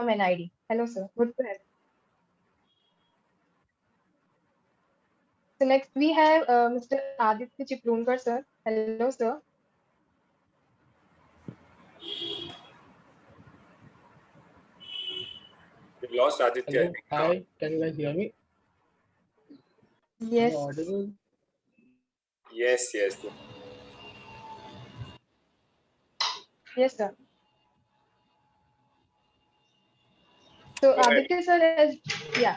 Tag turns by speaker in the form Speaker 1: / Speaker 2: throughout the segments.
Speaker 1: NID. Hello, sir. Good to have you. So next we have Mr. Aditya Chiplungar, sir. Hello, sir.
Speaker 2: We lost Aditya, I
Speaker 3: Hello,
Speaker 2: think.
Speaker 3: hi, can you guys hear me? Am I
Speaker 1: Yes.
Speaker 3: audible?
Speaker 2: Yes, yes.
Speaker 1: Yes, sir. So
Speaker 2: Go ahead.
Speaker 1: Aditya sir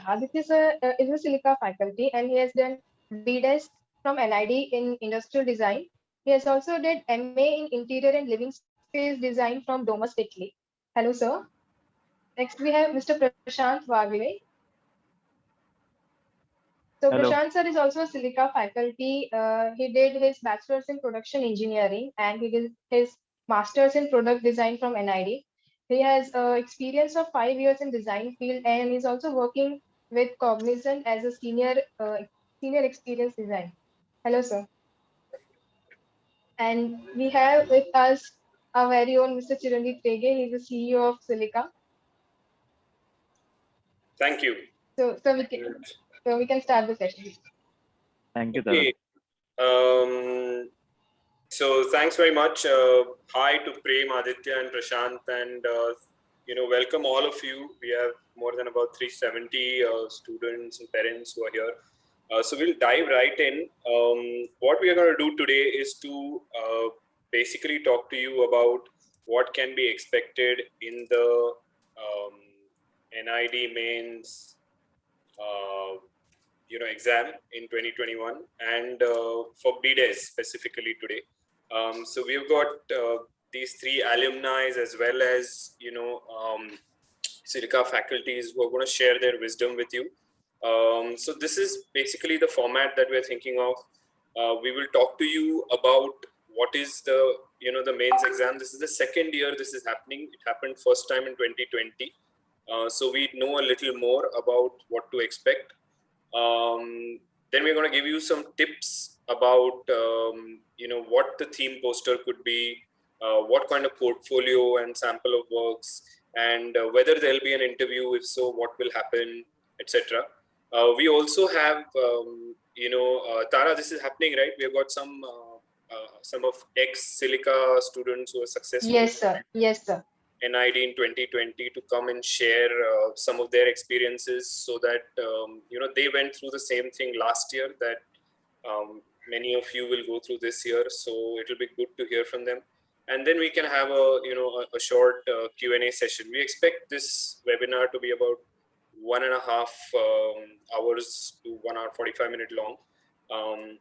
Speaker 1: Aditya sir is a Silica faculty and he has done BDes from NID in industrial design. He has also did MA in interior and living space design from Domus, Italy. Hello, sir. Next we have Mr. Prashant Vagale. So
Speaker 4: Hello.
Speaker 1: Prashant sir is also a Silica faculty. He did his bachelor's in production engineering and he did his master's in product design from NID. He has experience of 5 years in design field and he's also working with Cognizant as a senior experience design. Hello, sir. And we have with us our very own Mr. Chiranjeev Tege. He's the CEO of Silica.
Speaker 2: Thank you.
Speaker 1: So we can start the session.
Speaker 4: Thank you,
Speaker 2: Okay. So thanks very much. Hi to Prem, Aditya, and Prashant, and welcome all of you. We have more than about 370 students and parents who are here. So we'll dive right in. What we are going to do today is to basically talk to you about what can be expected in the NID mains exam in 2021 and for BDes specifically today. So we've got these three alumni as well as Silica faculties who are going to share their wisdom with you. So this is basically the format that we're thinking of. We will talk to you about what is the mains exam. This is the second year this is happening. It happened first time in 2020. So we know a little more about what to expect. Then we're going to give you some tips about what the theme poster could be, what kind of portfolio and sample of works, and whether there'll be an interview. If so, what will happen, etc. We also have Tara. This is happening, right? We have got some of ex-Silica students who are successful.
Speaker 1: Yes, sir. Yes, sir.
Speaker 2: NID in 2020 to come and share some of their experiences, so that they went through the same thing last year that many of you will go through this year. So it will be good to hear from them, and then we can have a short Q&A session. We expect this webinar to be about 1.5 hours to 1 hour 45 minute long.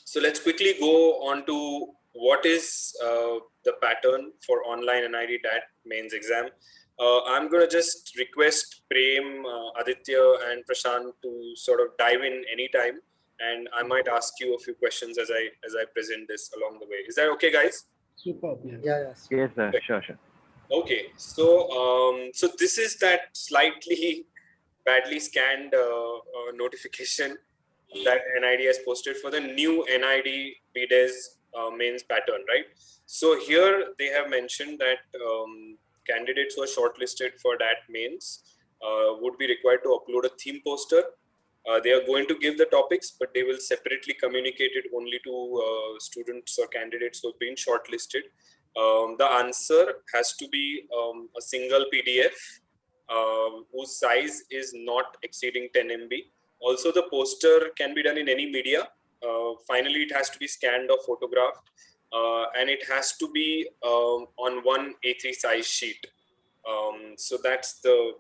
Speaker 2: So let's quickly go on to what is the pattern for online NID DAT mains exam. I'm going to just request Prem, Aditya, and Prashant to sort of dive in anytime, and I might ask you a few questions as I present this along the way. Is that okay, guys?
Speaker 3: Superb.
Speaker 4: Yes, sir. Sure.
Speaker 2: Okay, so so this is that slightly badly scanned notification that NID has posted for the new NID BDes mains pattern, right? So here they have mentioned that candidates who are shortlisted for that mains would be required to upload a theme poster. They are going to give the topics, but they will separately communicate it only to students or candidates who have been shortlisted. The answer has to be a single PDF whose size is not exceeding 10 MB. Also, the poster can be done in any media. Finally, it has to be scanned or photographed, and it has to be on one A3 size sheet. So that's the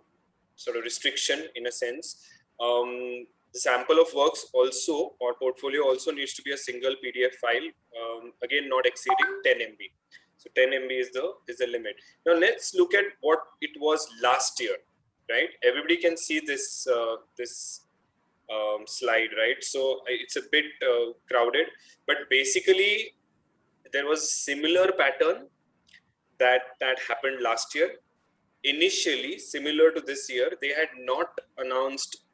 Speaker 2: sort of restriction in a sense. The sample of works also, or portfolio also, needs to be a single PDF file, again not exceeding 10 MB. So 10 MB is the limit. Now let's look at what it was last year, right? Everybody can see this slide, right? So it's a bit crowded, but basically there was similar pattern that happened last year. Initially, similar to this year, they had not announced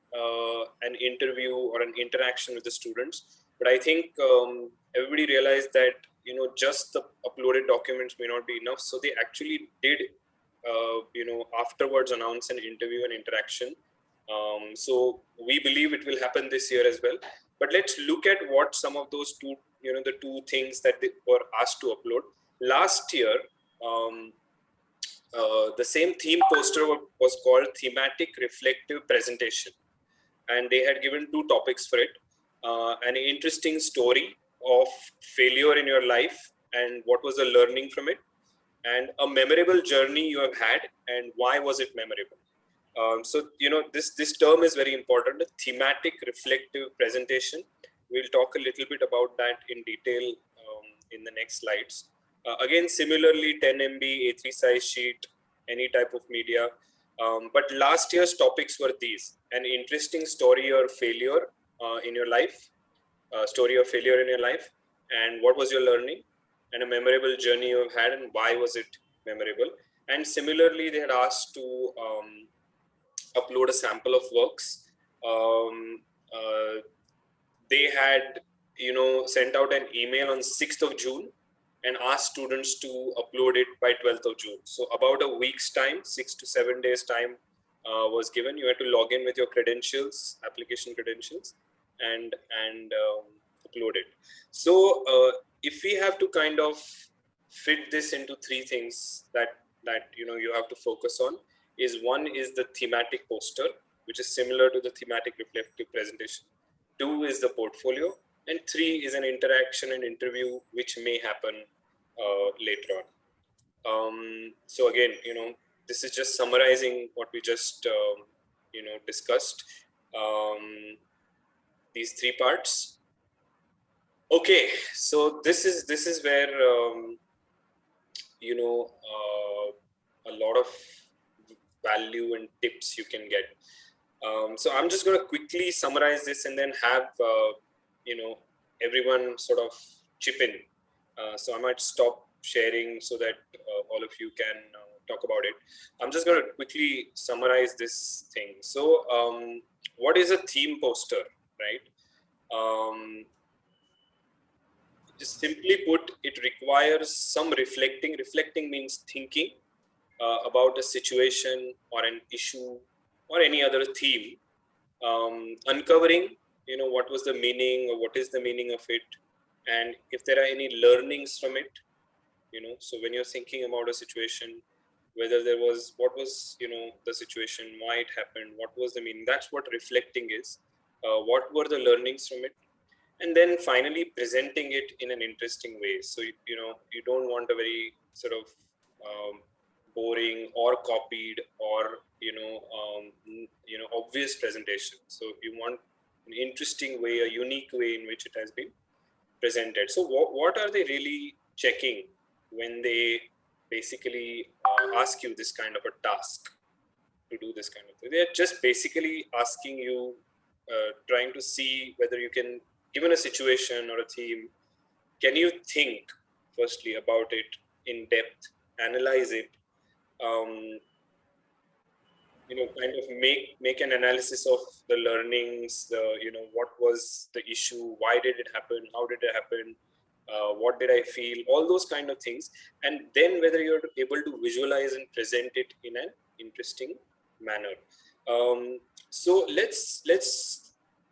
Speaker 2: an interview or an interaction with the students, but I think everybody realized that just the uploaded documents may not be enough, so they actually did afterwards announce an interview and interaction. So we believe it will happen this year as well. But let's look at what some of those the two things that they were asked to upload. Last year, the same theme poster was called Thematic Reflective Presentation. And they had given two topics for it. An interesting story of failure in your life and what was the learning from it, and a memorable journey you have had and why was it memorable. So this term is very important, a thematic reflective presentation. We'll talk a little bit about that in detail in the next slides. Again, similarly, 10 MB, A3 size sheet, any type of media. But last year's topics were these: an interesting story or failure in your life, story of failure in your life, and what was your learning, and a memorable journey you've had and why was it memorable. And similarly, they had asked to upload a sample of works. They had sent out an email on 6th of June and asked students to upload it by 12th of June. So about a week's time, 6 to 7 days time was given. You had to log in with your credentials, application credentials, and upload it. So if we have to kind of fit this into three things that you have to focus on, is one is the thematic poster, which is similar to the thematic reflective presentation. Two is the portfolio, and three is an interaction and interview which may happen later on. So again, this is just summarizing what we just discussed. These three parts. Okay, so this is where a lot of value and tips you can get. So I'm just going to quickly summarize this and then have everyone sort of chip in. So I might stop sharing so that all of you can talk about it. I'm just going to quickly summarize this thing. So what is a theme poster, right? Just simply put, it requires some reflecting. Reflecting means thinking about a situation or an issue or any other theme, uncovering, what was the meaning or what is the meaning of it, and if there are any learnings from it, so when you're thinking about a situation, whether what was, the situation, why it happened, what was the meaning, that's what reflecting is. What were the learnings from it? And then finally presenting it in an interesting way. So, you don't want a very sort of boring or copied or obvious presentation. So you want an interesting way, a unique way in which it has been presented. So what are they really checking when they basically ask you this kind of a task to do this kind of thing? They're just basically asking you, trying to see whether you can, given a situation or a theme, can you think firstly about it in depth, analyze it, kind of make an analysis of the learnings, what was the issue, why did it happen, how did it happen, what did I feel, all those kind of things, and then whether you're able to visualize and present it in an interesting manner. So let's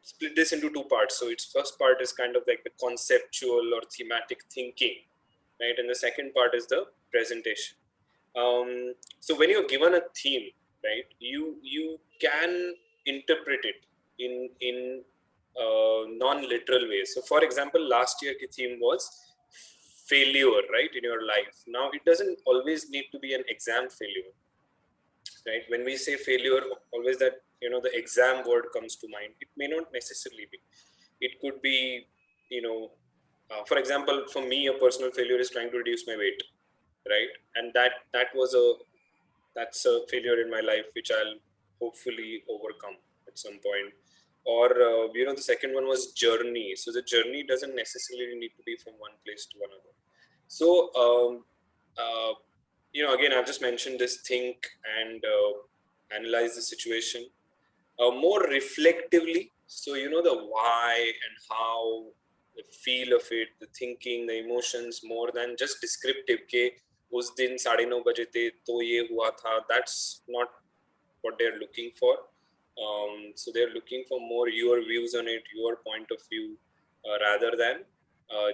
Speaker 2: split this into two parts. So its first part is kind of like the conceptual or thematic thinking, right? And the second part is the presentation. So when you're given a theme, right, you can interpret it in non-literal ways. So for example, last year the theme was failure, right, in your life. Now it doesn't always need to be an exam failure, right? When we say failure, always that the exam word comes to mind. It may not necessarily be. It could be, for example, for me, a personal failure is trying to reduce my weight, right? And that's a failure in my life which I'll hopefully overcome at some point. Or the second one was journey. So the journey doesn't necessarily need to be from one place to another. So again, I've just mentioned this: think and analyze the situation more reflectively. So the why and how, the feel of it, the thinking, the emotions, more than just descriptive. Okay, उस दिन 9:30 बजे थे तो ये हुआ था. That's not what they're looking for. So they're looking for more your views on it, your point of view, rather than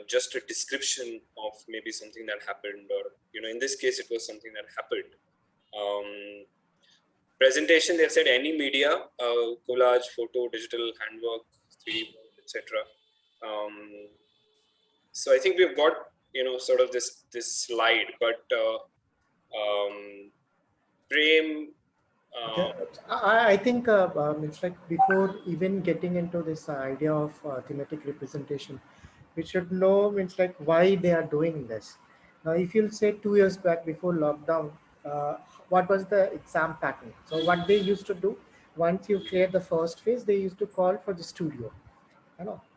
Speaker 2: just a description of maybe something that happened, or in this case it was something that happened. Presentation, they've said any media, collage, photo, digital, handwork, 3D, etc. So I think we've got sort of this slide, but Prem.
Speaker 3: Okay. I think it's like before even getting into this idea of thematic representation, we should know it's like why they are doing this. Now, if you'll say 2 years back before lockdown, what was the exam pattern? So what they used to do, once you clear the first phase, they used to call for the studio.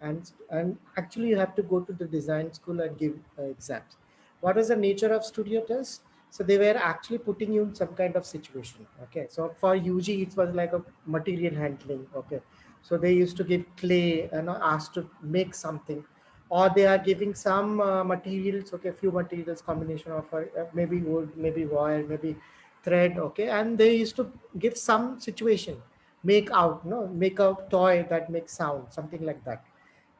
Speaker 3: And actually you have to go to the design school and give exams. What is the nature of studio tests? So they were actually putting you in some kind of situation. Okay, so for UG it was like a material handling. Okay, so they used to give clay and asked to make something, or they are giving some materials. Okay, few materials, combination of maybe wood, maybe wire, maybe thread. Okay, and they used to give some situation, make a toy that makes sound, something like that,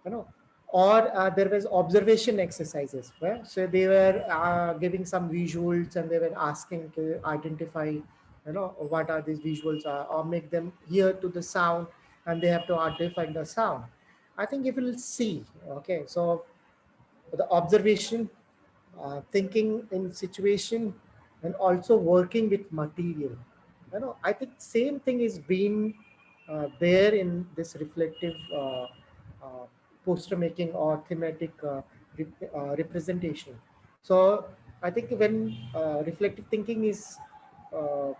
Speaker 3: you know or there was observation exercises where so they were giving some visuals and they were asking to identify what are these visuals are, or make them hear to the sound, and they have to identify the sound. I think if you'll see, okay, so the observation, thinking in situation, and also working with material. I think same thing is being there in this reflective uh, poster making or thematic representation. So I think when reflective thinking is uh,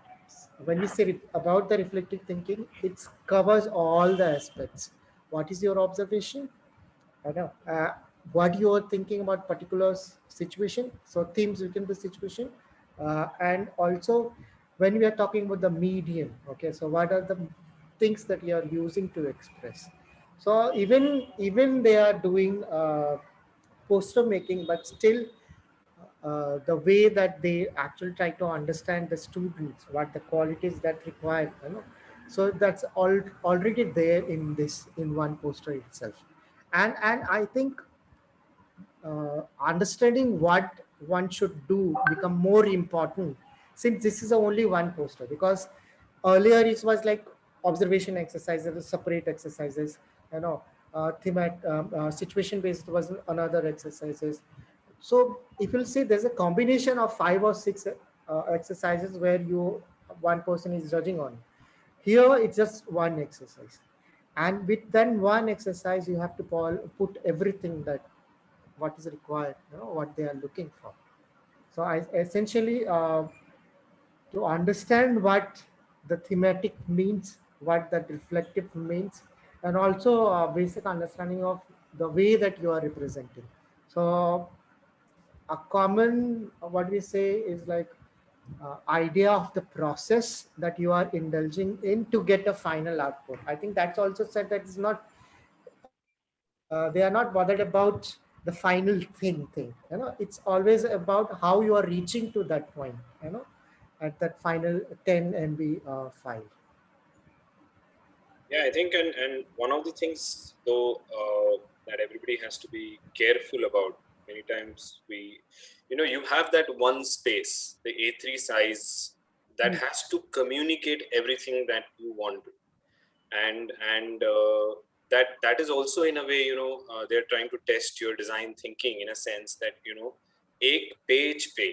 Speaker 3: when we say about the reflective thinking, it covers all the aspects. What is your observation? I know what you are thinking about particular situation. So themes within the situation, and also when we are talking about the medium. Okay, so what are the things that you are using to express? So even they are doing poster making, but still the way that they actually try to understand the students, what the qualities that required, so that's already there in this in one poster itself. And I think understanding what one should do become more important since this is only one poster, because earlier it was like observation exercises, separate exercises, situation based was another exercises. So if you'll see, there's a combination of 5 or 6 exercises where one person is judging on. Here it's just one exercise, and with then one exercise you have to put everything that what is required, what they are looking for. So I essentially to understand what the thematic means, what that reflective means, and also basic understanding of the way that you are representing. So a common what we say is like idea of the process that you are indulging in to get a final output. I think that's also said that it's not they are not bothered about the final thing. It's always about how you are reaching to that point, at that final 10 MB file.
Speaker 2: Yeah, I think, and one of the things though that everybody has to be careful about. Many times you have that one space, the A3 size, that has to communicate everything that you want to, and that is also in a way they're trying to test your design thinking in a sense that एक page पे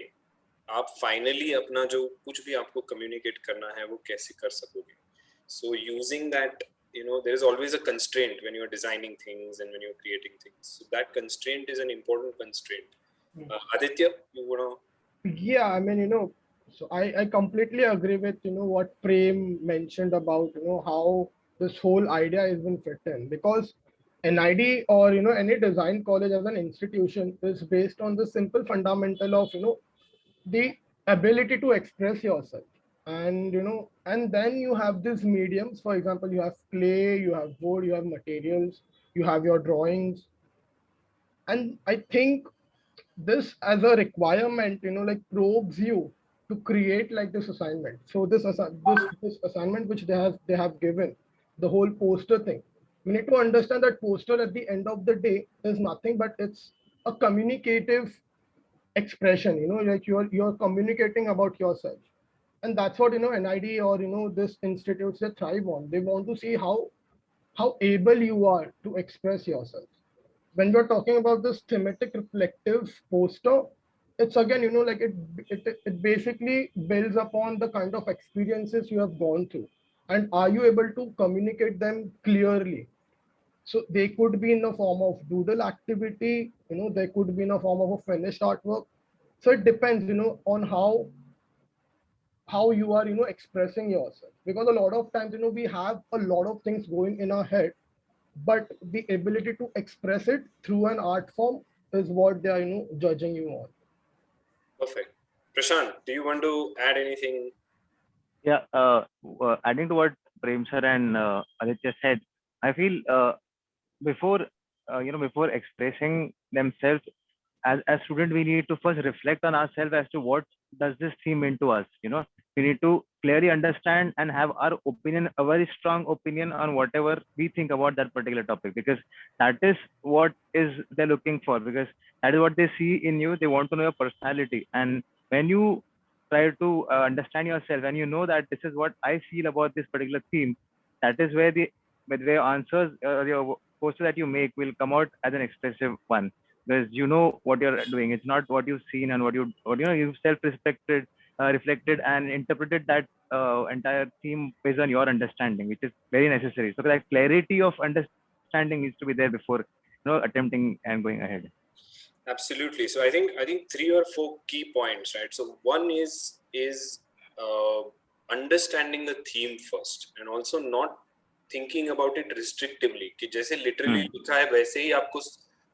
Speaker 2: आप finally अपना जो कुछ भी आपको communicate करना है वो कैसे कर सकोगे. So using that, there is always a constraint when you're designing things and when you're creating things. So that constraint is an important constraint. Aditya, you wanna?
Speaker 5: Yeah, I mean, so I completely agree with, what Prem mentioned about, how this whole idea has been fit in, because NID or, any design college as an institution is based on the simple fundamental of, the ability to express yourself. And, and then you have these mediums. For example, you have clay, you have wood, you have materials, you have your drawings. And I think this as a requirement, like probes you to create like this assignment. So this assignment which they have given, the whole poster thing, we need to understand that poster at the end of the day is nothing but it's a communicative expression, like you're communicating about yourself. And that's what NID or this institutes they thrive on. They want to see how able you are to express yourself. When we're talking about this thematic reflective poster, it's again, like it basically builds upon the kind of experiences you have gone through, and are you able to communicate them clearly. So they could be in the form of doodle activity, they could be in the form of a finished artwork. So it depends, on how you are, expressing yourself. Because a lot of times, we have a lot of things going in our head, but the ability to express it through an art form is what they are, judging you on.
Speaker 2: Perfect. Prashant, do you want to add anything?
Speaker 4: Yeah, adding to what Prem sir and Aditya said, I feel before before expressing themselves as student, we need to first reflect on ourselves as to what does this theme mean to us. We need to clearly understand and have our opinion, a very strong opinion on whatever we think about that particular topic, because that is what is they're looking for, because that is what they see in you. They want to know your personality. And when you try to understand yourself and you know that this is what I feel about this particular theme, that is where the answers your poster that you make will come out as an expressive one, because you know what you're doing. It's not what you've seen and what you've self-respected, reflected and interpreted that entire theme based on your understanding, which is very necessary. So that clarity of understanding needs to be there before attempting and going ahead.
Speaker 2: Absolutely. So I think 3 or 4 key points, right? So one is understanding the theme first, and also not thinking about it restrictively कि जैसे literally लिखा है वैसे ही आपको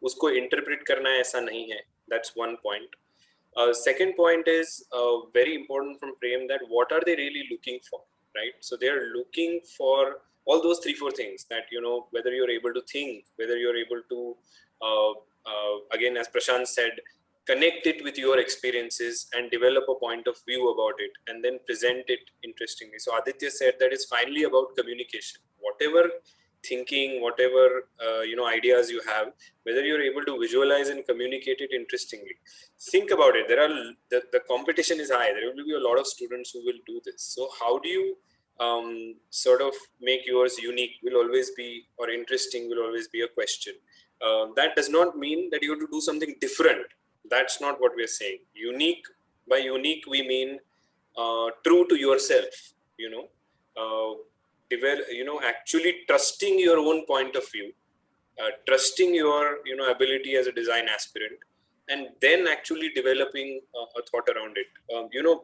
Speaker 2: उसको interpret करना है, ऐसा नहीं है. That's one point. Second point is very important from Prem, that what are they really looking for, right? So they are looking for all those 3-4 things, that whether you're able to think, whether you're able to again, as Prashant said, connect it with your experiences and develop a point of view about it and then present it interestingly. So Aditya said that it's finally about communication. Whatever thinking, whatever ideas you have, whether you're able to visualize and communicate it interestingly. Think about it. The competition is high. There will be a lot of students who will do this. So how do you sort of make yours unique? Will always be, or interesting will always be a question. That does not mean that you have to do something different. That's not what we're saying. Unique, by unique we mean true to yourself. Actually trusting your own point of view, trusting your ability as a design aspirant, and then actually developing a thought around it.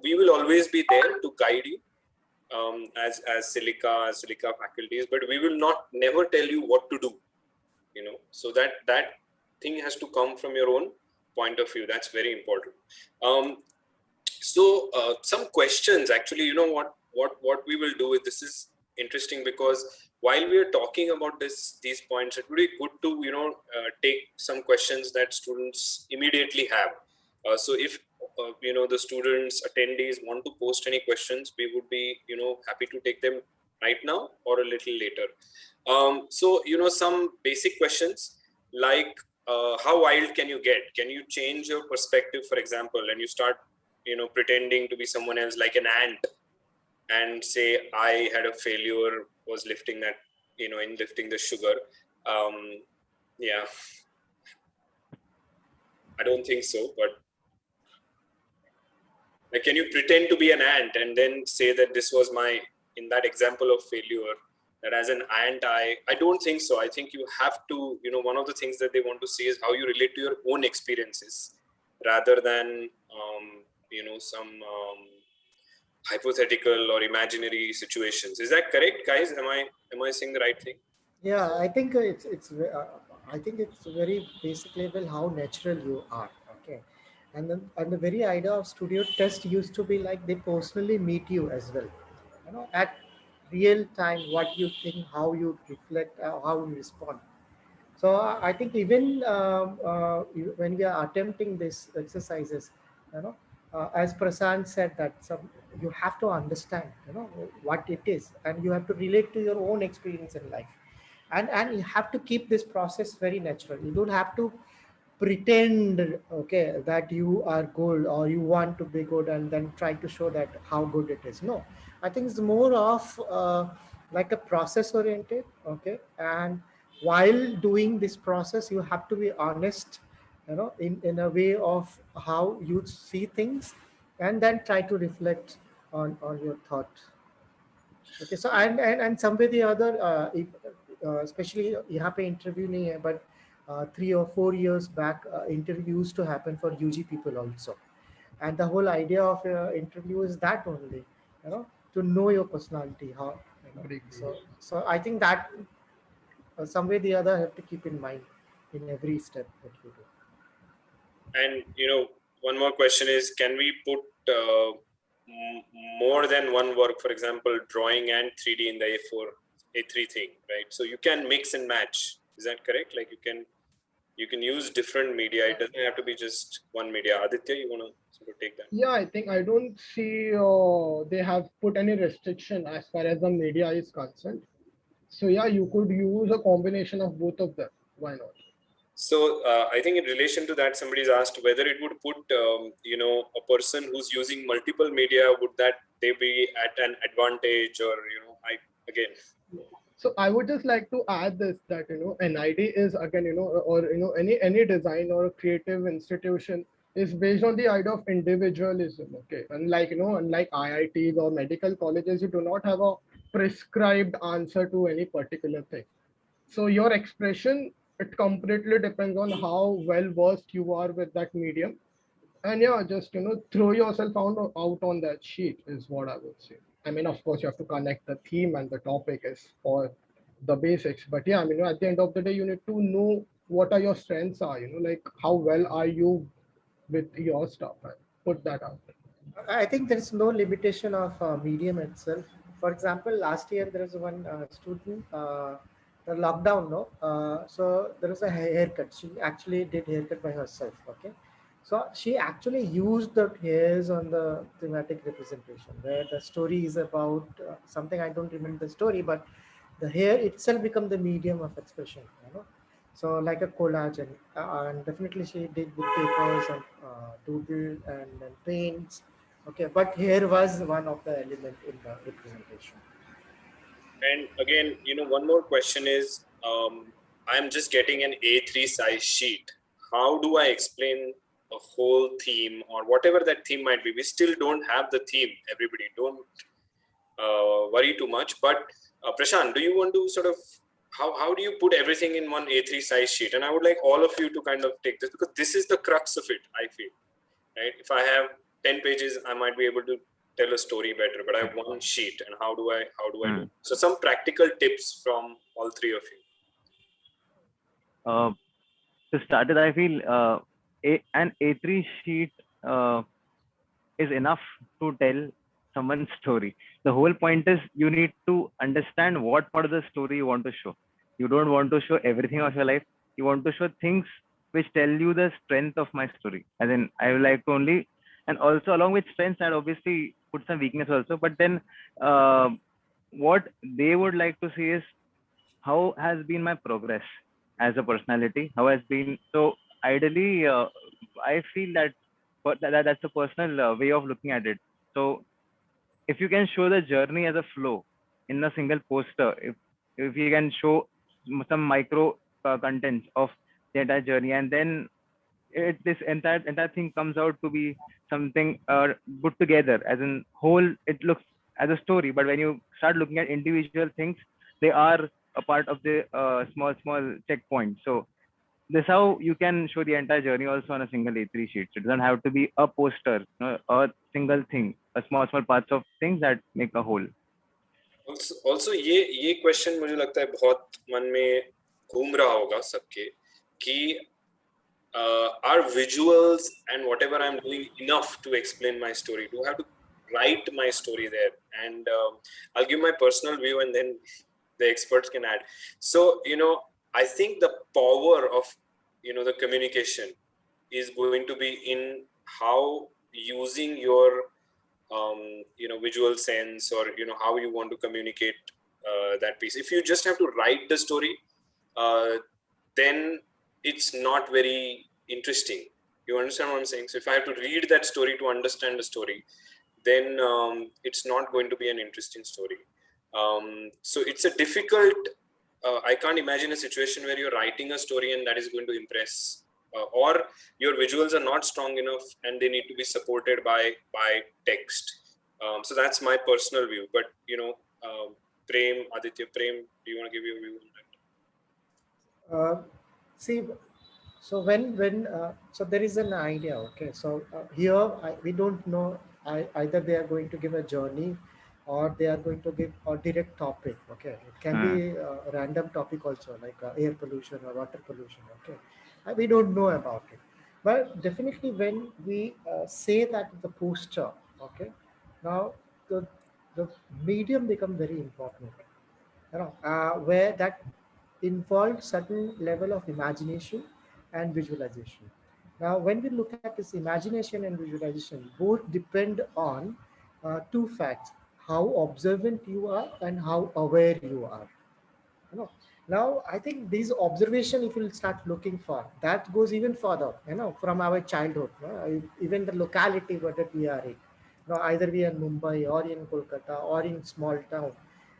Speaker 2: We will always be there to guide you as Silica faculties, but we will never tell you what to do. So that thing has to come from your own point of view. That's very important. So some questions, actually, what we will do with this is interesting, because while we are talking about these points, it would be good to take some questions that students immediately have. So if the students, attendees want to post any questions, we would be happy to take them right now or a little later. So some basic questions like how wild can you get? Can you change your perspective, for example, and you start pretending to be someone else, like an ant, and say I had a failure, was lifting that in lifting the sugar. Yeah, I don't think so, but like, can you pretend to be an ant and then say that this was in that example of failure, that as an ant I don't think so. I think you have to, one of the things that they want to see is how you relate to your own experiences, rather than some hypothetical or imaginary situations. Is that correct, guys? Am I saying the right thing?
Speaker 3: Yeah, I think it's I think it's very basic level how natural you are. Okay, and the very idea of studio test used to be like they personally meet you as well. At real time, what you think, how you reflect, how you respond. So I think even when we are attempting these exercises, you know, as Prasad said, that you have to understand, you know, what it is, and you have to relate to your own experience in life, and you have to keep this process very natural. You don't have to pretend, okay, that you are good or you want to be good and then try to show that how good it is. No, I think it's more of like a process oriented, okay, and while doing this process you have to be honest, you know, in a way of how you see things, and then try to reflect on your thought. Okay, so and some way the other, if, especially यहाँ पे interview नहीं है, but 3 or 4 years back, interview used to happen for UG people also, and the whole idea of interview is that only, you know, to know your personality, how, you know.
Speaker 5: Very
Speaker 3: So
Speaker 5: good.
Speaker 3: so I think that some way the other have to keep in mind in every step that you do.
Speaker 2: And one more question is, can we put more than one work, for example, drawing and 3D in the A3 thing, right? So you can mix and match. Is that correct? Like you can use different media. It doesn't have to be just one media. Aditya, you want to sort of take that?
Speaker 5: Yeah, I think I don't see they have put any restriction as far as the media is concerned. So yeah, you could use a combination of both of them. Why not?
Speaker 2: So I think in relation to that, somebody's asked whether it would put, a person who's using multiple media, would that they be at an advantage, or, again.
Speaker 5: So I would just like to add this, that NID is again, or any design or creative institution is based on the idea of individualism. Okay, unlike IITs or medical colleges, you do not have a prescribed answer to any particular thing. So your expression, it completely depends on how well versed you are with that medium. And yeah, just throw yourself out on that sheet is what I would say. I mean, of course, you have to connect the theme and the topic is for the basics. But yeah, I mean, at the end of the day, you need to know what are your strengths are. Like how well are you with your stuff, and put that out.
Speaker 3: I think there is no limitation of medium itself. For example, last year there was one student, the lockdown, no. So there was a haircut. She actually did haircut by herself. Okay, so she actually used the hairs on the thematic representation, where the story is about something, I don't remember the story, but the hair itself become the medium of expression. You know, so like a collage, and definitely she did with papers and doodle and then paints. Okay, but here was one of the element in the representation.
Speaker 2: And again, one more question is, I'm just getting an A3 size sheet. How do I explain a whole theme or whatever that theme might be? We still don't have the theme, everybody. Don't worry too much. But Prashant, do you want to sort of, how do you put everything in one A3 size sheet? And I would like all of you to kind of take this, because this is the crux of it, I feel. Right? If I have 10 pages, I might be able to tell a story better, but I have one sheet, and how do I do? So some practical tips from all three of you.
Speaker 4: To start with, I feel an A3 sheet is enough to tell someone's story. The whole point is you need to understand what part of the story you want to show. You don't want to show everything of your life. You want to show things which tell you the strength of my story. As in, I would like to only, and also along with strengths, I'd obviously put some weakness also. But then what they would like to see is how has been my progress as a personality, how has been. So ideally, I feel that that's a personal way of looking at it. So if you can show the journey as a flow in a single poster, if you can show some micro contents of the entire journey, and then this entire thing comes out to be something put together as in whole, it looks as a story. But when you start looking at individual things, they are a part of the small checkpoint. So this how you can show the entire journey also on a single A3 sheet. So it doesn't have to be a poster, a single thing, a small parts of things that make a whole.
Speaker 2: Also ये question मुझे लगता है बहुत मन में घूम रहा होगा सबके कि are visuals and whatever I'm doing enough to explain my story? Do I have to write my story there? And I'll give my personal view, and then the experts can add. So I think the power of the communication is going to be in how using your visual sense, or how you want to communicate that piece. If you just have to write the story, then it's not very interesting. You understand what I'm saying? So if I have to read that story to understand the story, then it's not going to be an interesting story. So it's a difficult, I can't imagine a situation where you're writing a story and that is going to impress, or your visuals are not strong enough and they need to be supported by text. So that's my personal view. But Prem, Aditya, Prem, do you want to give your view on that?
Speaker 3: See, so so there is an idea. Okay, so here we don't know. Either they are going to give a journey, or they are going to give a direct topic. Okay, it can be a random topic also, like air pollution or water pollution. Okay, we don't know about it, but definitely when we say that the poster. Okay, now the the medium become very important. Where that involves certain level of imagination and visualization. Now, when we look at this imagination and visualization, both depend on two facts: how observant you are and how aware you are. You know, now I think these observation, if you'll start looking for, that goes even further. From our childhood, even the locality that we are in. Either we are in Mumbai or in Kolkata or in small town.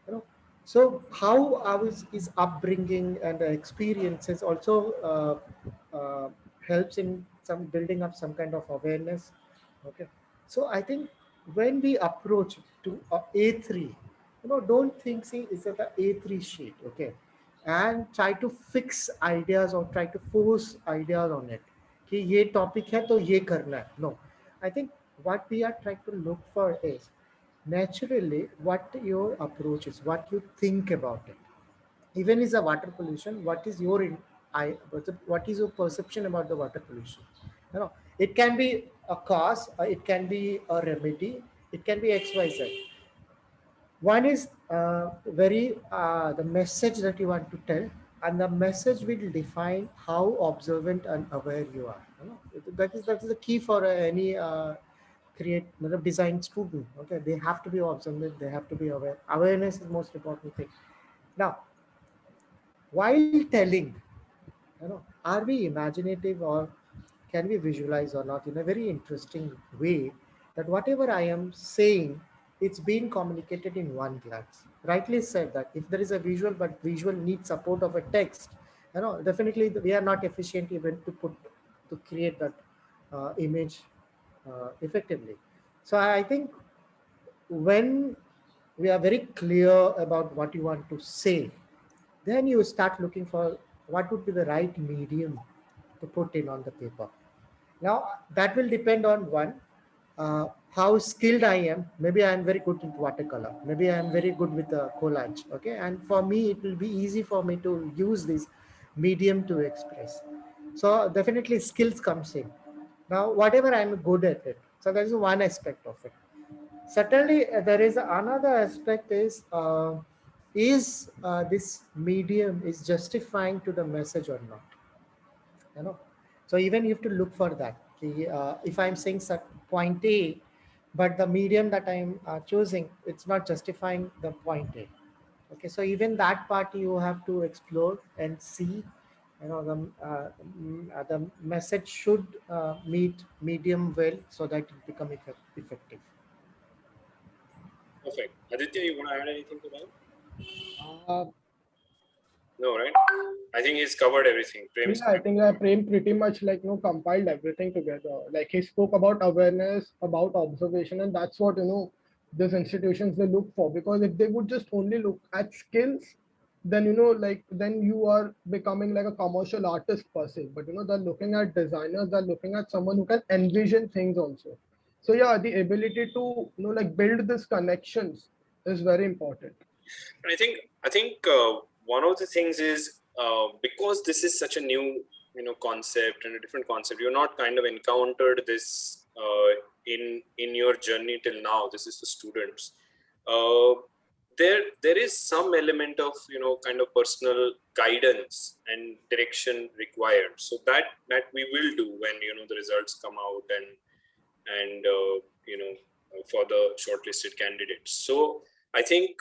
Speaker 3: You know, so how our is upbringing and experiences also helps in some building up some kind of awareness. Okay, so I think when we approach to A3, don't think, see, it's at the A3 sheet, okay, and try to fix ideas or try to force ideas on it कि ये topic है तो ये करना है. No, I think what we are trying to look for is naturally what your approach is, what you think about it. Even is a water pollution, what is your what is your perception about the water pollution? It can be a cause, it can be a remedy, it can be XYZ. One is very the message that you want to tell, and the message will define how observant and aware you are. That is the key for any create design student. Okay, they have to be observant, they have to be aware. Awareness is the most important thing. Now, while telling, are we imaginative, or can we visualize or not, in a very interesting way, that whatever I am saying, it's being communicated in one glance. Rightly said that if there is a visual, but visual needs support of a text, definitely we are not efficient even to create that image effectively. So I think when we are very clear about what you want to say, then you start looking for what would be the right medium to put in on the paper. Now, that will depend on one, how skilled I am. Maybe I am very good with watercolor. Maybe I am very good with collage. Okay, and for me, it will be easy for me to use this medium to express. So definitely skills comes in. Now, whatever I'm good at it. So that is one aspect of it. Certainly, there is another aspect is this medium is justifying to the message or not? So even you have to look for that. If I'm saying point A, but the medium that I'm choosing, it's not justifying the point A. Okay, so even that part you have to explore and see. The message should meet medium well so that it become effective.
Speaker 2: Perfect. Aditya, you want to add anything to that?
Speaker 5: Uh,
Speaker 2: No, right? I think he's covered everything.
Speaker 5: Yeah, I think that Prem pretty much compiled everything together. Like he spoke about awareness, about observation, and that's what these institutions they look for. Because if they would just only look at skills, then then you are becoming like a commercial artist per se. But they're looking at designers, they're looking at someone who can envision things also. So yeah, the ability to build these connections is very important.
Speaker 2: I think one of the things is because this is such a new concept and a different concept, you're not kind of encountered this in your journey till now. This is for students. there is some element of, you know, kind of personal guidance and direction required. So that we will do when, you know, the results come out and you know, for the shortlisted candidates. So I think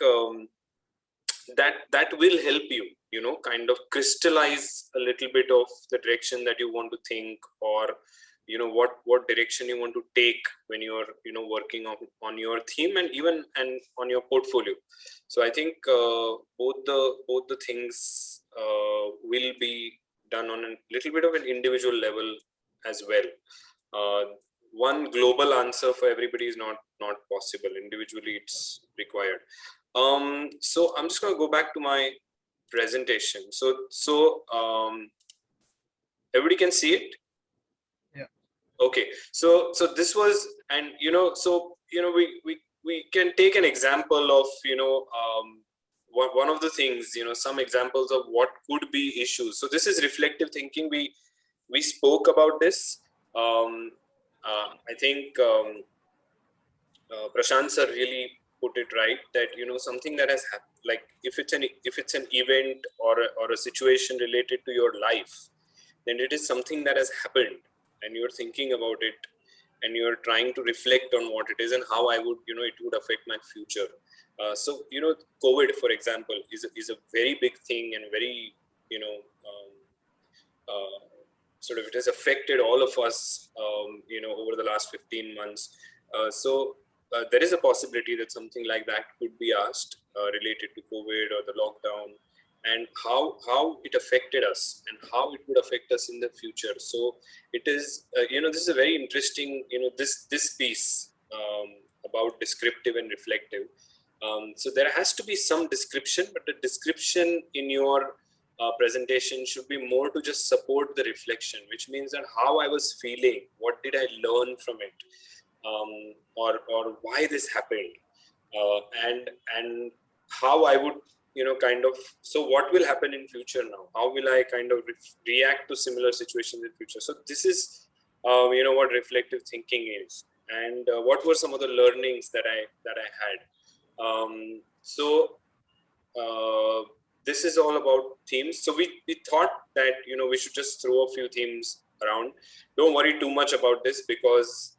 Speaker 2: that will help you, you know, kind of crystallize a little bit of the direction that you want to think, or you know, what direction you want to take when you're, you know, working on your theme and even and on your portfolio. So I think both the things will be done on a little bit of an individual level as well. One global answer for everybody is not possible. Individually it's required. So I'm just going to go back to my presentation. So everybody can see it?
Speaker 5: Yeah.
Speaker 2: Okay. So this was, and you know, so you know, we can take an example of, you know, one of the things, you know, some examples of what could be issues. So this is reflective thinking. We spoke about this. I think Prashant sir really put it right, that, you know, something that has happened, like if it's an event or a situation related to your life, then it is something that has happened and you're thinking about it and you're trying to reflect on what it is and how I would, you know, it would affect my future. So, you know, COVID, for example, is a very big thing and very, you know, sort of it has affected all of us, you know, over the last 15 months. So there is a possibility that something like that could be asked related to COVID or the lockdown, and how it affected us and how it would affect us in the future. So it is, you know, this is a very interesting, you know, this piece about descriptive and reflective. So there has to be some description, but the description in your presentation should be more to just support the reflection, which means that how I was feeling, what did I learn from it, or why this happened, and how I would, you know, kind of, so what will happen in future now? How will I kind of react to similar situations in future? So this is, you know, what reflective thinking is, and what were some of the learnings that I had. So this is all about themes. So we thought that, you know, we should just throw a few themes around. Don't worry too much about this because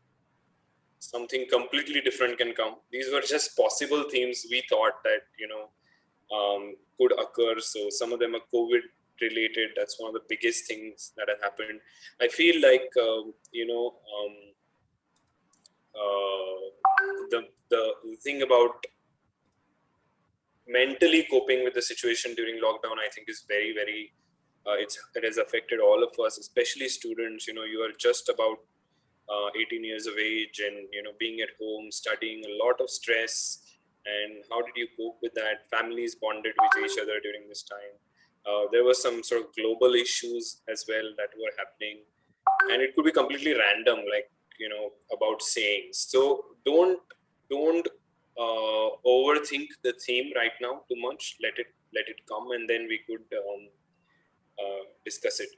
Speaker 2: something completely different can come. These were just possible themes we thought that, you know, could occur. So some of them are COVID related. That's one of the biggest things that have happened. I feel like, you know, the thing about mentally coping with the situation during lockdown, I think is very, very, it has affected all of us, especially students. You know, you are just about 18 years of age and, you know, being at home, studying, a lot of stress. And how did you cope with that? Families bonded with each other during this time. There were some sort of global issues as well that were happening. And it could be completely random, like, you know, about sayings. So don't overthink the theme right now too much. Let it come, and then we could discuss it.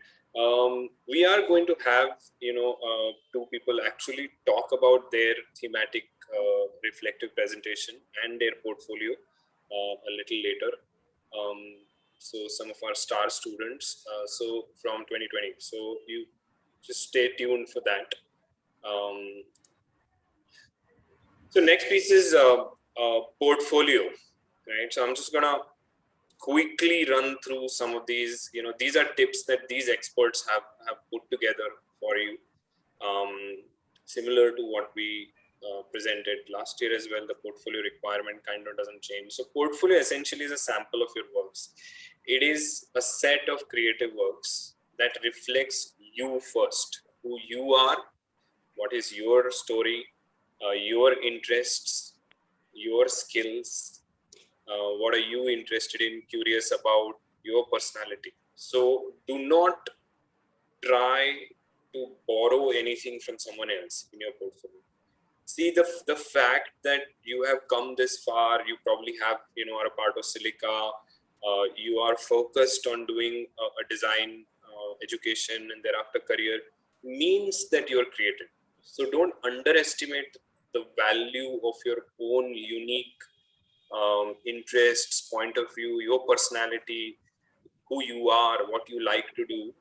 Speaker 2: We are going to have, you know, two people actually talk about their thematic reflective presentation and their portfolio a little later. So some of our star students, so from 2020. So you just stay tuned for that. So next piece is portfolio, right? So I'm just gonna quickly run through some of these. You know, these are tips that these experts have put together for you, similar to what we presented last year as well. The portfolio requirement kind of doesn't change. So portfolio essentially is a sample of your works. It is a set of creative works that reflects you first, who you are, what is your story, your interests, your skills, what are you interested in, curious about, your personality. So do not try to borrow anything from someone else in your portfolio. See the fact that you have come this far, you probably have, you know, are a part of Silica, you are focused on doing a design education and thereafter career, means that you're creative. So don't underestimate the value of your own unique interests, point of view, your personality, who you are, what you like to do.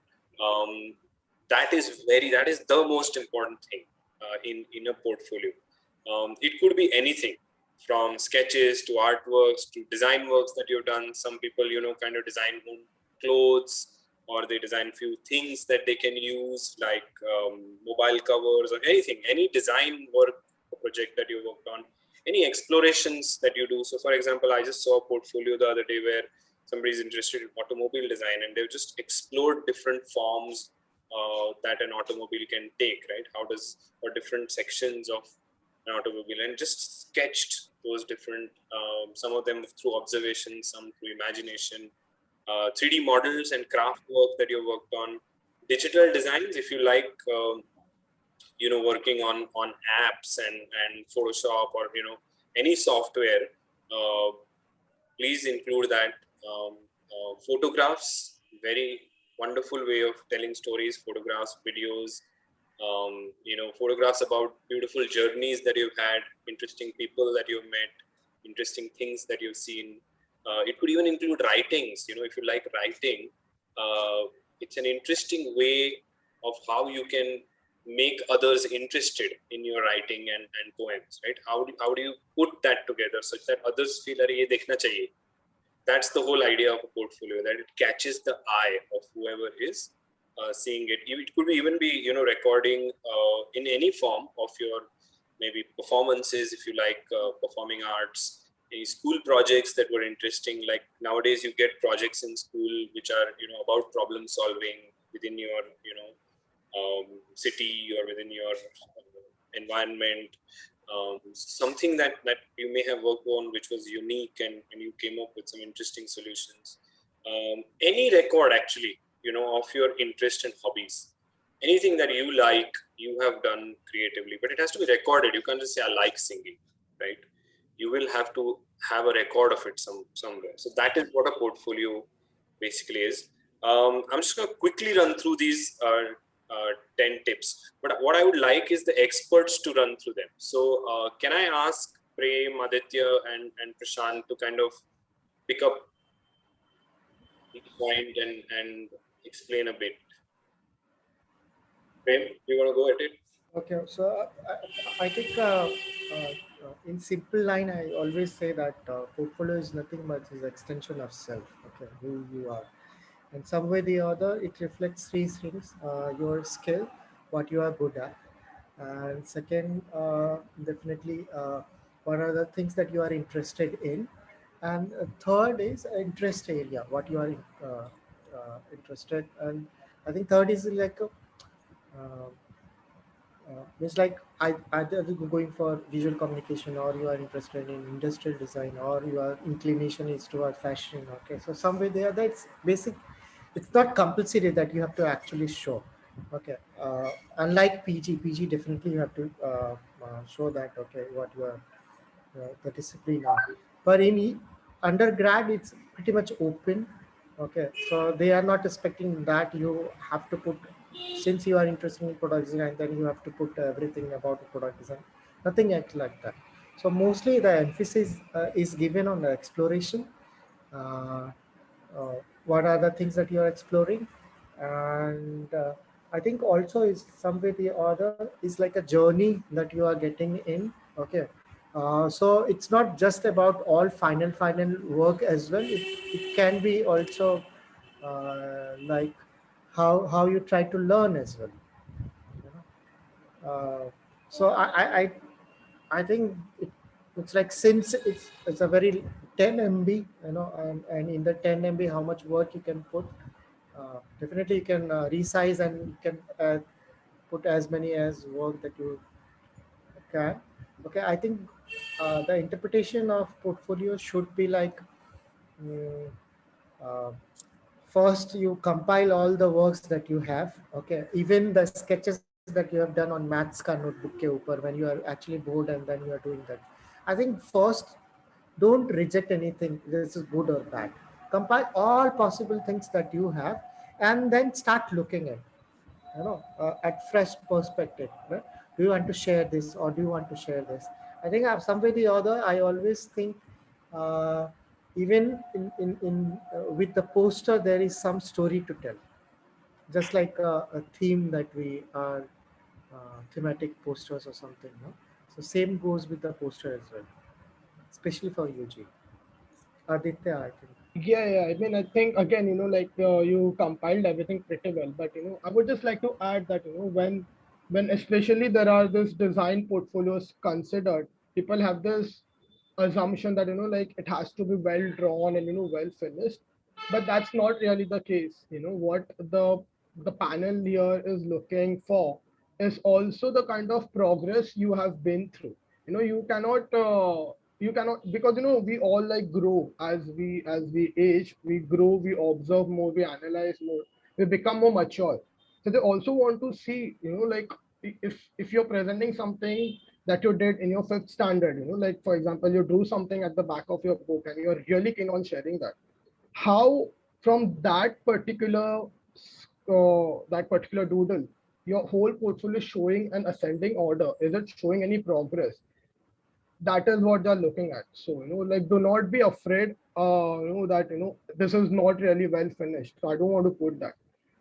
Speaker 2: That is the most important thing in a portfolio. It could be anything from sketches to artworks to design works that you've done. Some people, kind of design clothes, or they design few things that they can use, like mobile covers or anything, any design work project that you worked on, any explorations that you do. So for example, I just saw a portfolio the other day where somebody's interested in automobile design, and they've just explored different forms that an automobile can take, right? Or different sections of an automobile, and just sketched those different, some of them through observation, some through imagination, 3D models and craft work that you worked on, digital designs, if you like, working on apps and Photoshop, or any software. Please include that. Photographs, very wonderful way of telling stories. Photographs, videos, photographs about beautiful journeys that you've had, interesting people that you've met, interesting things that you've seen. It could even include writings. If you like writing, it's an interesting way of how you can make others interested in your writing and poems, right? How do you put that together such that others feel, "Arey, ye dekhna chahiye." That's the whole idea of a portfolio, that it catches the eye of whoever is seeing it. It could even be, recording in any form of your maybe performances, if you like, performing arts, any school projects that were interesting. Like nowadays, you get projects in school which are, about problem solving within your, city or within your environment. Something that you may have worked on which was unique, and you came up with some interesting solutions. Any record actually, of your interest and hobbies, anything that you like, you have done creatively, but it has to be recorded. You can't just say, "I like singing," right? You will have to have a record of it somewhere. So that is what a portfolio basically is. I'm just going to quickly run through these 10 tips, but what I would like is the experts to run through them. So can I ask Prem, Aditya, and Prashant to kind of pick up each point and explain a bit? Prem, you want to go at it?
Speaker 3: Okay, so I think in simple line, I always say that portfolio is nothing but is extension of self. Okay, who you are. In some way or the other, it reflects three things: your skill, what you are good at, and second, definitely, what are the things that you are interested in, and third is interest area, what you are interested. And I think third is like uh, it's like either going for visual communication, or you are interested in industrial design, or your inclination is toward fashion. Okay, so somewhere there, that's basic. It's not compulsory that you have to actually show. Okay, unlike PG definitely you have to show that, okay, what you are, the discipline are. But in undergrad, it's pretty much open. Okay, so they are not expecting that you have to put, since you are interested in product design, then you have to put everything about product design. Nothing like that. So mostly the emphasis is given on the exploration. Uh, what are the things that you are exploring, and I think also is some way the other is like a journey that you are getting in. Okay, so it's not just about all final work as well. It can be also like how you try to learn as well, you know? So I think it's like, since it's a very 10 MB, and in the 10 MB, how much work you can put. Definitely, you can resize, and you can put as many as work that you can. Okay, I think the interpretation of portfolio should be like, mm, uh, first you compile all the works that you have. Okay, even the sketches that you have done on maths ka notebook ke upar, when you are actually bored and then you are doing that. I think first, don't reject anything, this is good or bad. Compile all possible things that you have, and then start looking at fresh perspective, right? Do you want to share this, or do you want to share this? I think some way or the other, I always think uh, even with the poster, there is some story to tell, just like a theme that we are thematic posters or something. No? So same goes with the poster as well, especially for UG. Aditya, I think.
Speaker 5: Yeah, yeah. I mean, I think again, like you compiled everything pretty well. But I would just like to add that when especially there are this design portfolios considered, people have this assumption that like it has to be well drawn and well finished, but that's not really the case. What the panel here is looking for is also the kind of progress you have been through. You cannot because we all like grow as we age, we grow, we observe more, we analyze more, we become more mature. So they also want to see like if you're presenting something that you did in your fifth standard, like for example you drew something at the back of your book and you're really keen on sharing that, how from that particular doodle your whole portfolio is showing an ascending order, is it showing any progress? That is what they're looking at. So like do not be afraid that this is not really well finished, so I don't want to put that.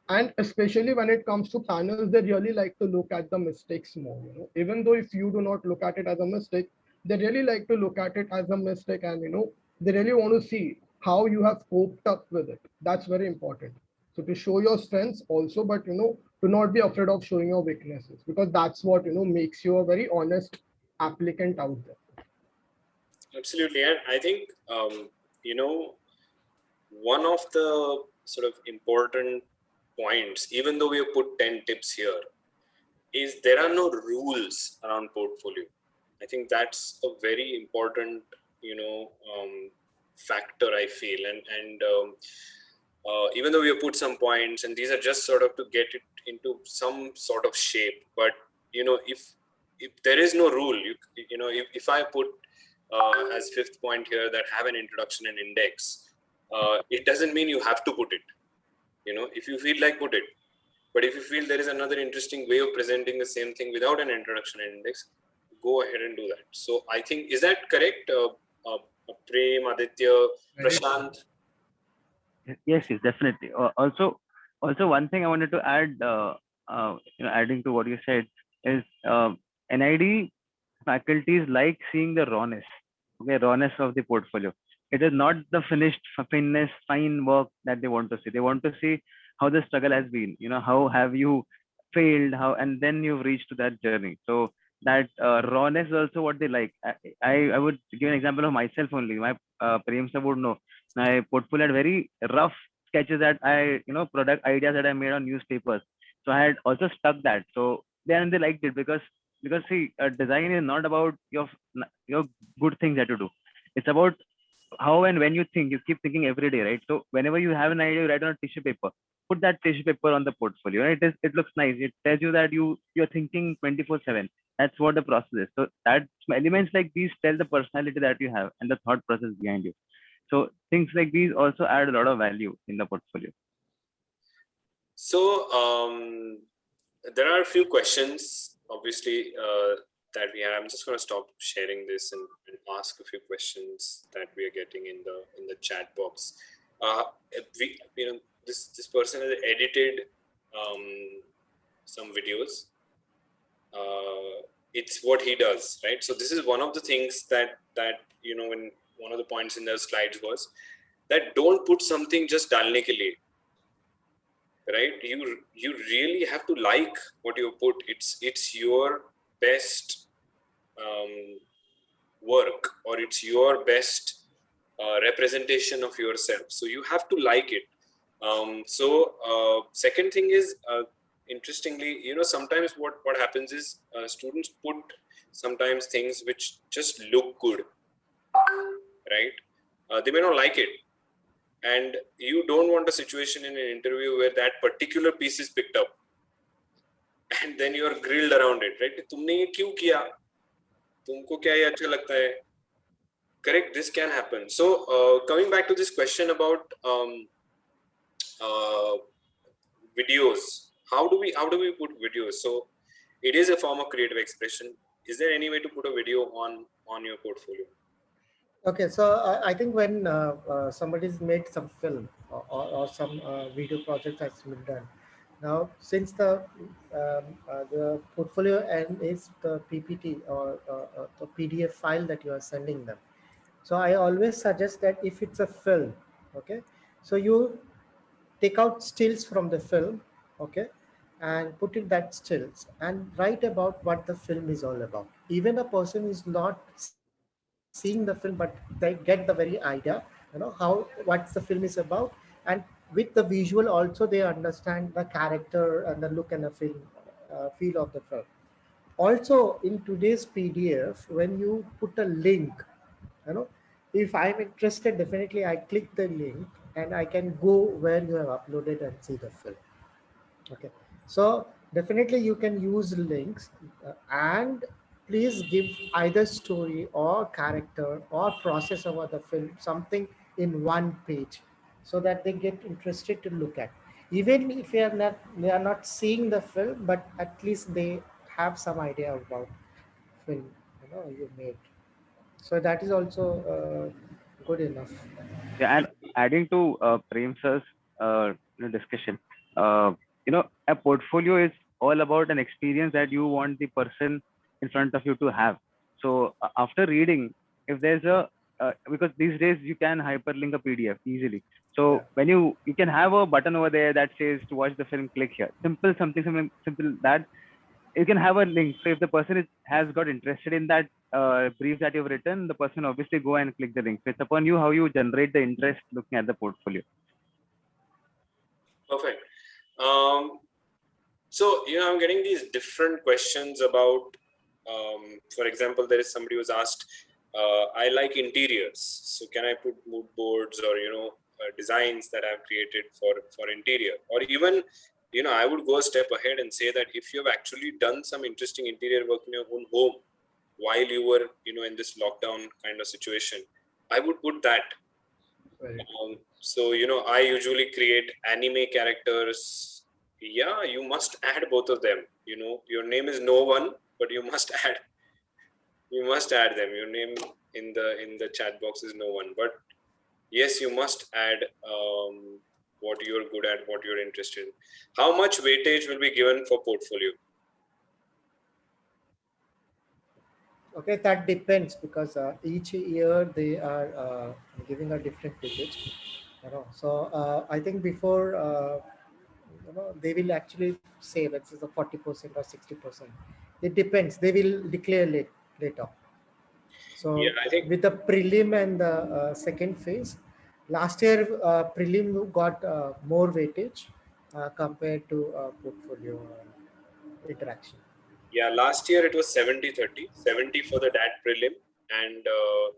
Speaker 5: And especially when it comes to panels, they really like to look at the mistakes more. Even though if you do not look at it as a mistake, they really like to look at it as a mistake, and they really want to see how you have coped up with it. That's very important. So to show your strengths also, but do not be afraid of showing your weaknesses, because that's what makes you a very honest applicant out there.
Speaker 2: Absolutely. And I think, one of the sort of important points, even though we have put 10 tips here, is there are no rules around portfolio. I think that's a very important, factor, I feel. And even though we have put some points, and these are just sort of to get it into some sort of shape, but if there is no rule, if I put as fifth point here that have an introduction and index, it doesn't mean you have to put it. If you feel like, put it. But if you feel there is another interesting way of presenting the same thing without an introduction and index, go ahead and do that. So I think, is that correct? Prem, Aditya, Prashant?
Speaker 4: Yes, yes, definitely. Also, one thing I wanted to add, adding to what you said, is NID faculties like seeing the rawness, okay, rawness of the portfolio. It is not the finished fine work that they want to see. They want to see how the struggle has been. How have you failed? And then you've reached to that journey. So that rawness is also what they like. I would give an example of myself only. My Prem sir would know. My portfolio had very rough sketches that product ideas that I made on newspapers. So I had also stuck that. So then they liked it because see, design is not about your good things that you do. It's about how and when you think. You keep thinking every day, right? So whenever you have an idea, you write on a tissue paper. Put that tissue paper on the portfolio. It looks nice. It tells you that you're thinking 24/7. That's what the process is. So that elements like these tell the personality that you have and the thought process behind you. So things like these also add a lot of value in the portfolio.
Speaker 2: So there are a few questions, obviously, that we have. I'm just going to stop sharing this and ask a few questions that we are getting in the chat box. This person has edited some videos. It's what he does, right? So this is one of the things that when one of the points in the slides was that don't put something just dalne ke liye. Right, you really have to like what you put. It's your best work, or it's your best representation of yourself. So you have to like it. Second thing is, interestingly, sometimes what happens is students put sometimes things which just look good, right? They may not like it. And you don't want a situation in an interview where that particular piece is picked up and then you're grilled around it, right? तुमने ये क्यों किया? तुमको क्या ये अच्छा लगता है? Correct, this can happen. So coming back to this question about videos, how do we put videos? So it is a form of creative expression. Is there any way to put a video on your portfolio?
Speaker 3: Okay, so I think when somebody's made some film or some video project has been done, now since the portfolio and is the PPT or the PDF file that you are sending them. So I always suggest that if it's a film, okay, so you take out stills from the film, okay, and put it that stills and write about what the film is all about. Even a person is not seeing the film, but they get the very idea, how what the film is about, and with the visual also they understand the character and the look and the film feel of the film. Also in today's PDF, when you put a link, you know if I'm interested, definitely I click the link and I can go where you have uploaded and see the film. Okay, so definitely you can use links, and please give either story or character or process over the film, something in one page, so that they get interested to look at. Even if they are not seeing the film, but at least they have some idea about film you made. So that is also good enough.
Speaker 4: Yeah, and adding to Prem sir's discussion, uh, a portfolio is all about an experience that you want the person in front of you to have. So after reading, if there's a because these days you can hyperlink a PDF easily.
Speaker 3: Yeah.
Speaker 4: So when you can have a button over there that says to watch the film, click here. Something simple that you can have a link. So if the person has got interested in that brief that you've written, the person obviously go and click the link. So it's upon you how you generate the interest looking at the portfolio.
Speaker 2: Perfect. So, I'm getting these different questions about, for example, there is somebody who's asked, I like interiors. So can I put mood boards or, designs that I've created for interior? Or even, I would go a step ahead and say that if you've actually done some interesting interior work in your own home while you were, in this lockdown kind of situation, I would put that. So, I usually create anime characters. Yeah, you must add both of them. Your name is no one, but you must add them. Your name in the chat box is no one, but yes, you must add what you're good at, what you're interested in. How much weightage will be given for portfolio?
Speaker 3: Okay, that depends, because each year they are giving a different package. So I think before they will actually say let's say the 40% or 60%. It depends. They will declare later.
Speaker 2: Yeah,
Speaker 3: So
Speaker 2: I think
Speaker 3: with the prelim and the second phase, last year prelim got more weightage compared to portfolio interaction.
Speaker 2: yeah, last year it was 70-30, 70 for the DAT prelim and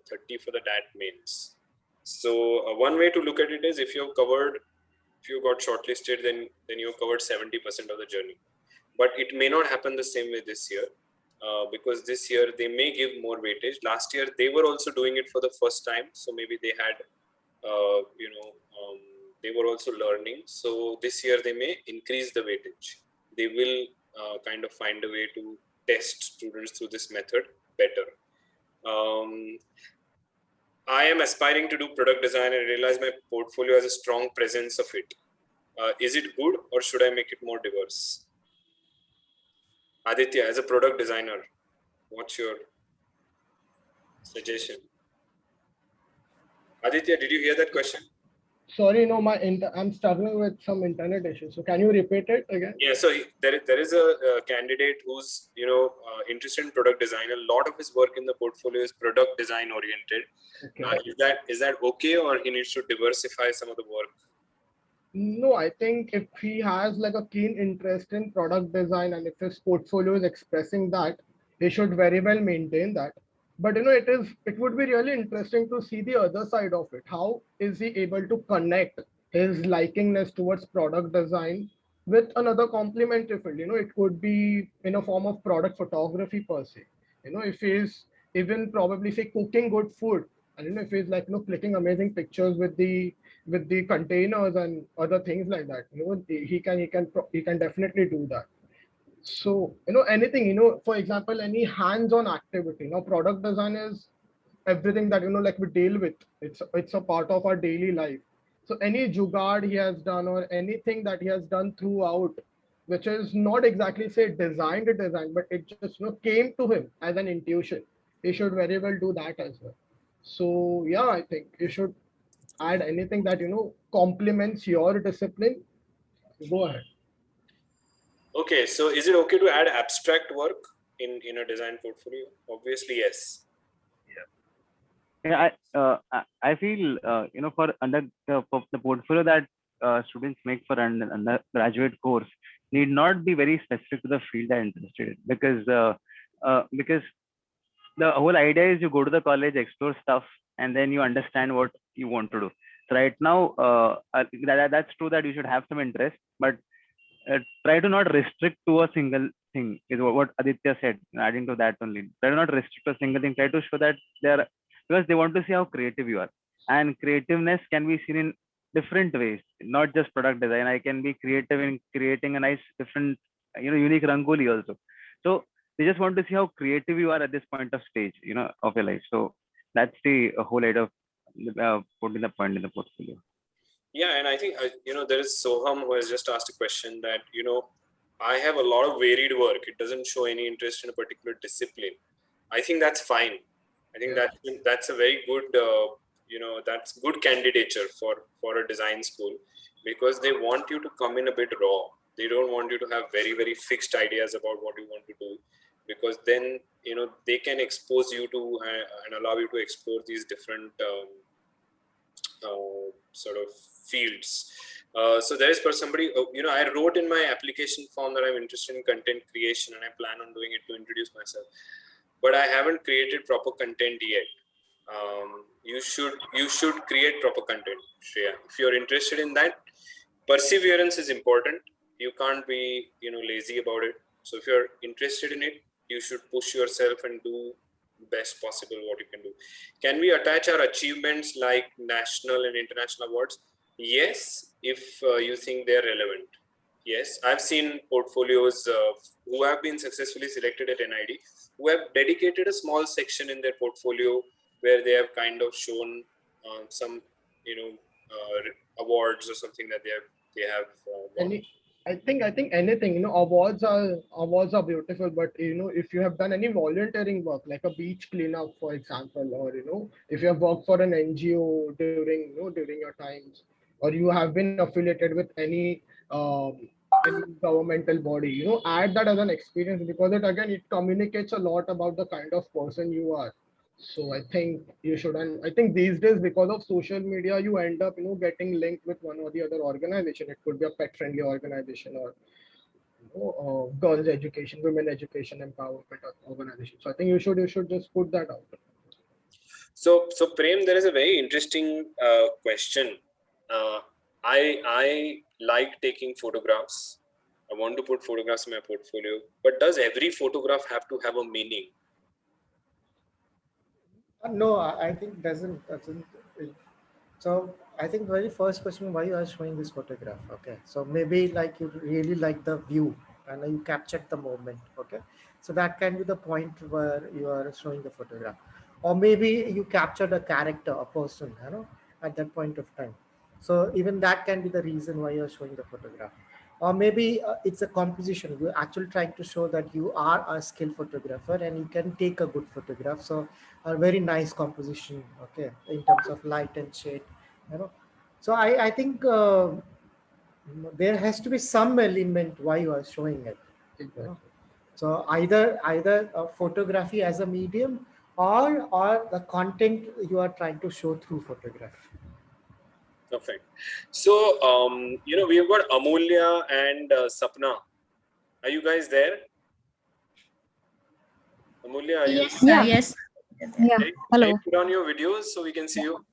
Speaker 2: 30 for the DAT mains. So one way to look at it is if you got shortlisted, then you've covered 70% of the journey. But it may not happen the same way this year, because this year they may give more weightage. Last year they were also doing it for the first time, so maybe they had, they were also learning. So this year they may increase the weightage. They will kind of find a way to test students through this method better. I am aspiring to do product design and realize my portfolio has a strong presence of it. Is it good, or should I make it more diverse? Aditya, as a product designer, what's your suggestion? Aditya, did you hear that question?
Speaker 5: Sorry, no, I'm struggling with some internet issues. So can you repeat it again?
Speaker 2: Yeah, so there is a candidate who's interested in product design. A lot of his work in the portfolio is product design oriented.
Speaker 5: Okay.
Speaker 2: Is that okay, or he needs to diversify some of the work?
Speaker 5: No, I think if he has like a keen interest in product design and if his portfolio is expressing that, he should very well maintain that. But it would be really interesting to see the other side of it. How is he able to connect his likingness towards product design with another complementary field? It could be in a form of product photography per se. If he's even probably say cooking good food, and if he's like clicking amazing pictures with the containers and other things like that, he can definitely do that. So anything, for example, any hands-on activity. Product design is everything that, like we deal with. It's a part of our daily life. So any jugaad he has done or anything that he has done throughout, which is not exactly say designed to design, but it just came to him as an intuition. He should very well do that as well. So yeah, I think you should add anything that complements your discipline. Go ahead.
Speaker 2: Okay, so is it okay to add abstract work in a design portfolio? Obviously, yes.
Speaker 4: Yeah, I feel for the portfolio that students make for an undergraduate course need not be very specific to the field they're interested in, because the whole idea is you go to the college, explore stuff, and then you understand what you want to do. So right now, that's true that you should have some interest, but try to not restrict to a single thing. Is what Aditya said. Adding to that only, try to not restrict to a single thing. Try to show that they're, because they want to see how creative you are, and creativeness can be seen in different ways, not just product design. I can be creative in creating a nice different, unique rangoli also. So they just want to see how creative you are at this point of stage, of your life. So that's the whole idea of putting the point in the portfolio.
Speaker 2: Yeah, and I think there is Soham who has just asked a question that I have a lot of varied work. It doesn't show any interest in a particular discipline. I think that's fine. I think that's a very good that's good candidature for a design school, because they want you to come in a bit raw. They don't want you to have very very fixed ideas about what you want to do, because then they can expose you to and allow you to explore these different sort of fields. So there is for somebody, I wrote in my application form that I'm interested in content creation and I plan on doing it to introduce myself, but I haven't created proper content yet. You should create proper content, Shreya. If you're interested in that, perseverance is important. You can't be lazy about it. So if you're interested in it, you should push yourself and do best possible what you can do. Can we attach our achievements like national and international awards? Yes, if you think they're relevant. Yes, I've seen portfolios who have been successfully selected at NID who have dedicated a small section in their portfolio where they have kind of shown some awards or something that they have won.
Speaker 5: I think anything, awards are beautiful, but if you have done any volunteering work like a beach cleanup, for example, or if you have worked for an NGO during your times, or you have been affiliated with any governmental body, add that as an experience, because it communicates a lot about the kind of person you are. So I think you should, and I think these days, because of social media, you end up, getting linked with one or the other organization. It could be a pet-friendly organization, or girls' education, women education empowerment organization. So I think you should just put that out.
Speaker 2: So Prem, there is a very interesting question. I like taking photographs. I want to put photographs in my portfolio, but does every photograph have to have a meaning?
Speaker 3: No, I think doesn't. So I think very first question, why you are showing this photograph? Okay, so maybe like you really like the view and you captured the moment. Okay, so that can be the point where you are showing the photograph, or maybe you captured a character, a person, at that point of time. So even that can be the reason why you're showing the photograph. Or maybe it's a composition. You're actually trying to show that you are a skilled photographer and you can take a good photograph. So a very nice composition, okay, in terms of light and shade, So I think there has to be some element why you are showing it. So either photography as a medium, or the content you are trying to show through photography.
Speaker 2: Perfect. So, we've got Amulya and Sapna. Are you guys there? Amulya, are you?
Speaker 6: Yes. Yeah. Hello.
Speaker 2: Can you put on your videos so we can see you?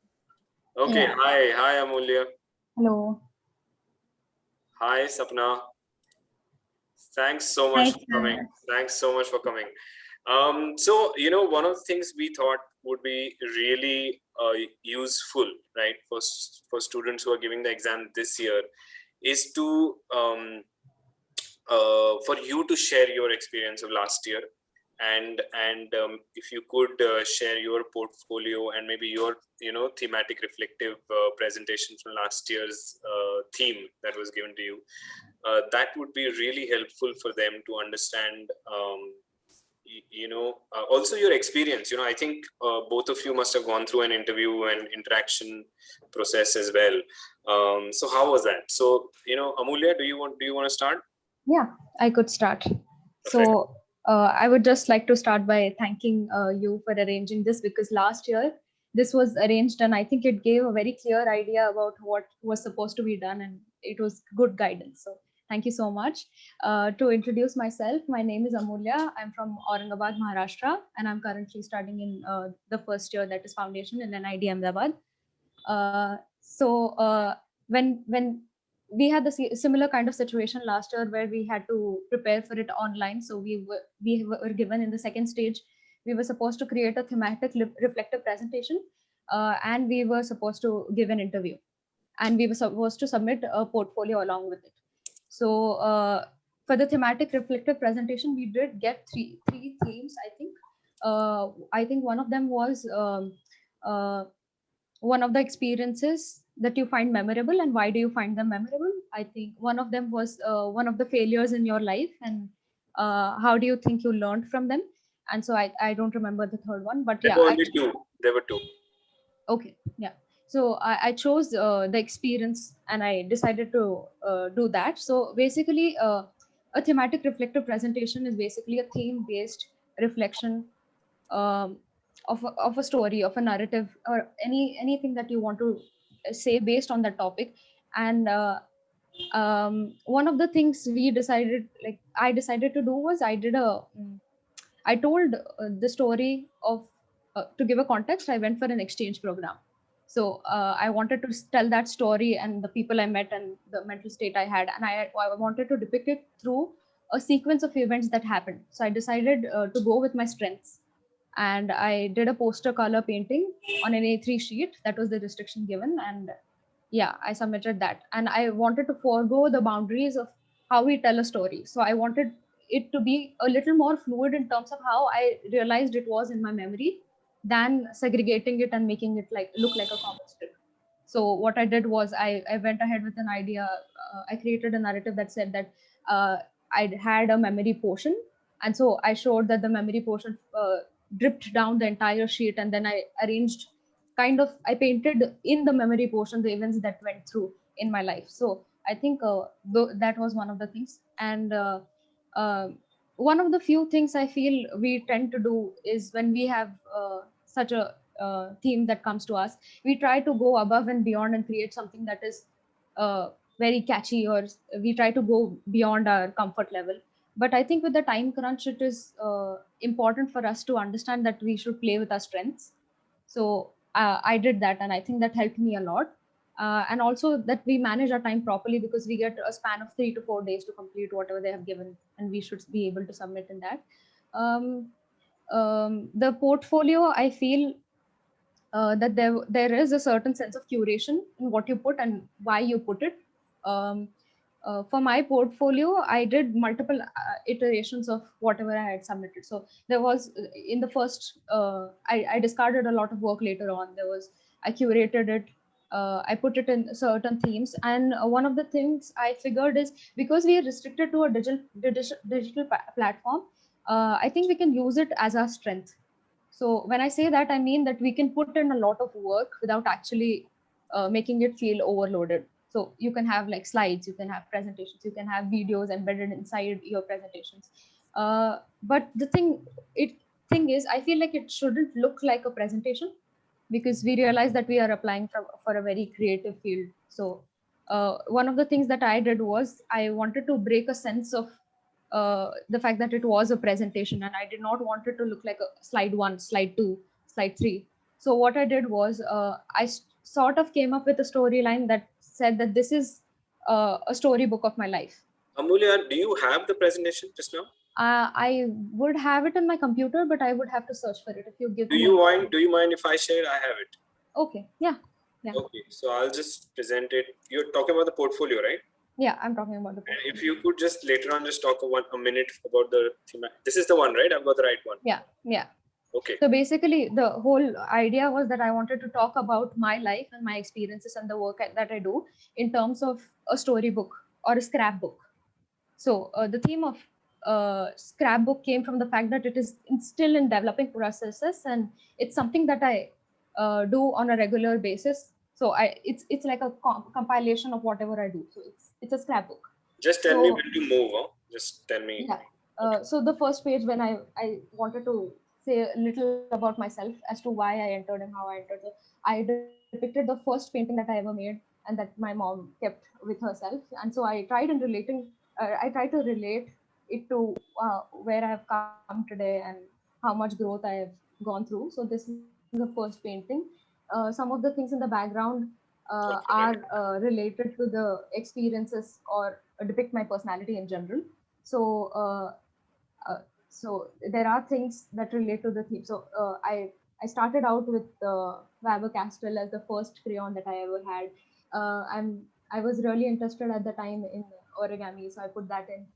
Speaker 2: Okay. Yeah. Hi, Amulya.
Speaker 6: Hello.
Speaker 2: Hi, Sapna. Thanks so much for coming. Thanks so much for coming. So, one of the things we thought would be really useful, right, for students who are giving the exam this year is to for you to share your experience of last year and if you could share your portfolio and maybe your thematic reflective presentation from last year's theme that was given to you, that would be really helpful for them to understand. Also your experience. I think both of you must have gone through an interview and interaction process as well. So how was that? So Amulya, do you want to start?
Speaker 6: Yeah, I could start.
Speaker 2: Perfect.
Speaker 6: So I would just like to start by thanking you for arranging this, because last year this was arranged and I think it gave a very clear idea about what was supposed to be done, and it was good guidance. So thank you so much. To introduce myself, my name is Amulya. I'm from Aurangabad, Maharashtra, and I'm currently studying in the first year, that is foundation, in NID Ahmedabad. When we had the similar kind of situation last year where we had to prepare for it online, so we were given in the second stage. We were supposed to create a thematic reflective presentation, and we were supposed to give an interview, and we were supposed to submit a portfolio along with it. So for the thematic reflective presentation, we did get three themes. I think one of them was one of the experiences that you find memorable, and why do you find them memorable. I think one of them was one of the failures in your life, and how do you think you learned from them. And so I don't remember the third one, but
Speaker 2: There
Speaker 6: yeah,
Speaker 2: were only two. There were two.
Speaker 6: Okay, yeah. So I chose the experience, and I decided to do that. So basically, a thematic reflective presentation is basically a theme-based reflection of a story, of a narrative, or anything that you want to say based on that topic. And one of the things I decided to do was I told the story of to give a context. I went for an exchange program. So I wanted to tell that story and the people I met and the mental state I had, and I wanted to depict it through a sequence of events that happened. So I decided to go with my strengths, and I did a poster color painting on an A3 sheet. That was the restriction given, and yeah, I submitted that. And I wanted to forego the boundaries of how we tell a story. So I wanted it to be a little more fluid in terms of how I realized it was in my memory, than segregating it and making it look like a comic strip. So what I did was I went ahead with an idea. I created a narrative that said that I had a memory potion, and so I showed that the memory potion dripped down the entire sheet, and then I arranged I painted in the memory potion the events that went through in my life. So I think that was one of the things. And uh, one of the few things I feel we tend to do is when we have such a theme that comes to us, we try to go above and beyond and create something that is very catchy, or we try to go beyond our comfort level. But I think with the time crunch, it is important for us to understand that we should play with our strengths. So I did that, and I think that helped me a lot. And also that we manage our time properly, because we get a span of 3 to 4 days to complete whatever they have given, and we should be able to submit in that. The portfolio, I feel that there is a certain sense of curation in what you put and why you put it. For my portfolio, I did multiple iterations of whatever I had submitted. So there was in the first, I discarded a lot of work later on. I curated it. I put it in certain themes, and one of the things I figured is, because we are restricted to a digital platform, I think we can use it as our strength. So when I say that, I mean that we can put in a lot of work without actually making it feel overloaded. So you can have slides, you can have presentations, you can have videos embedded inside your presentations. But the thing is, I feel like it shouldn't look like a presentation, because we realize that we are applying for a very creative field. So one of the things that I did was I wanted to break a sense of the fact that it was a presentation, and I did not want it to look like a slide 1, slide 2, slide 3. So what I did was I sort of came up with a storyline that said that this is a storybook of my life.
Speaker 2: Amulya, do you have the presentation just now?
Speaker 6: I would have it in my computer, but I would have to search for it. If you give
Speaker 2: do you mind if I share? I have it.
Speaker 6: Okay, yeah.
Speaker 2: Okay, so I'll just present it. You're talking about the portfolio, right?
Speaker 6: Yeah, I'm talking about the
Speaker 2: And if
Speaker 6: portfolio.
Speaker 2: you could just later on just talk a minute about the theme. This is the one, right? I've got the right one.
Speaker 6: Yeah.
Speaker 2: Okay.
Speaker 6: So basically, the whole idea was that I wanted to talk about my life and my experiences and the work that I do in terms of a storybook or a scrapbook. So the theme of scrapbook came from the fact that it is still in developing processes, and it's something that I do on a regular basis. So it's like a compilation of whatever I do. So it's a scrapbook.
Speaker 2: Just tell me
Speaker 6: So
Speaker 2: when to move. Huh? Just tell me.
Speaker 6: yeah. So the first page, when I wanted to say a little about myself as to why I entered and how I entered. So I depicted the first painting that I ever made and that my mom kept with herself. And so I tried to relate it to where I have come today and how much growth I have gone through. So this is the first painting. Some of the things in the background are
Speaker 2: Okay.
Speaker 6: related to the experiences or depict my personality in general. So there are things that relate to the theme. So I started out with Faber Castell as the first crayon that I ever had. I was really interested at the time in origami, so I put that in.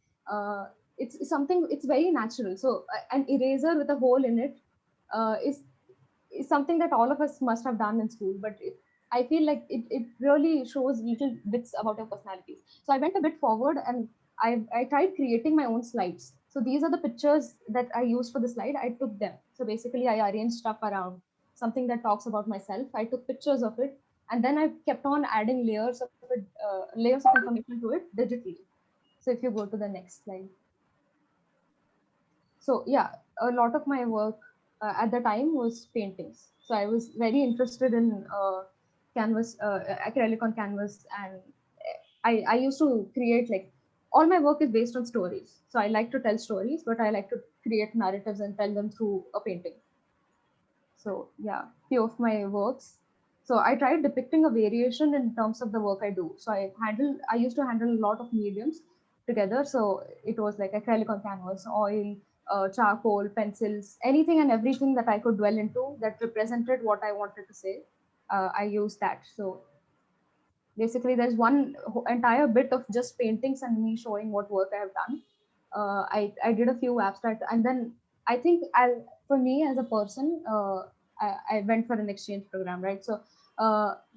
Speaker 6: It's something. It's very natural. So an eraser with a hole in it is something that all of us must have done in school, but I feel like it really shows little bits about your personalities. So I went a bit forward and I tried creating my own slides. So these are the pictures that I used for the slide. I took them. So basically, I arranged stuff around something that talks about myself. I took pictures of it, and then I kept on adding layers of information to it digitally. So if you go to the next slide. So yeah, a lot of my work at the time was paintings. So I was very interested in canvas, acrylic on canvas, and I used to create, like, all my work is based on stories. So I like to tell stories, but I like to create narratives and tell them through a painting. So yeah, few of my works. So I tried depicting a variation in terms of the work I do. So I used to handle a lot of mediums together. So it was like acrylic on canvas, oil, charcoal, pencils, anything and everything that I could dwell into that represented what I wanted to say. I used that. So basically, there's one entire bit of just paintings and me showing what work I have done. I did a few abstract, and then I think for me as a person, I went for an exchange program, right? So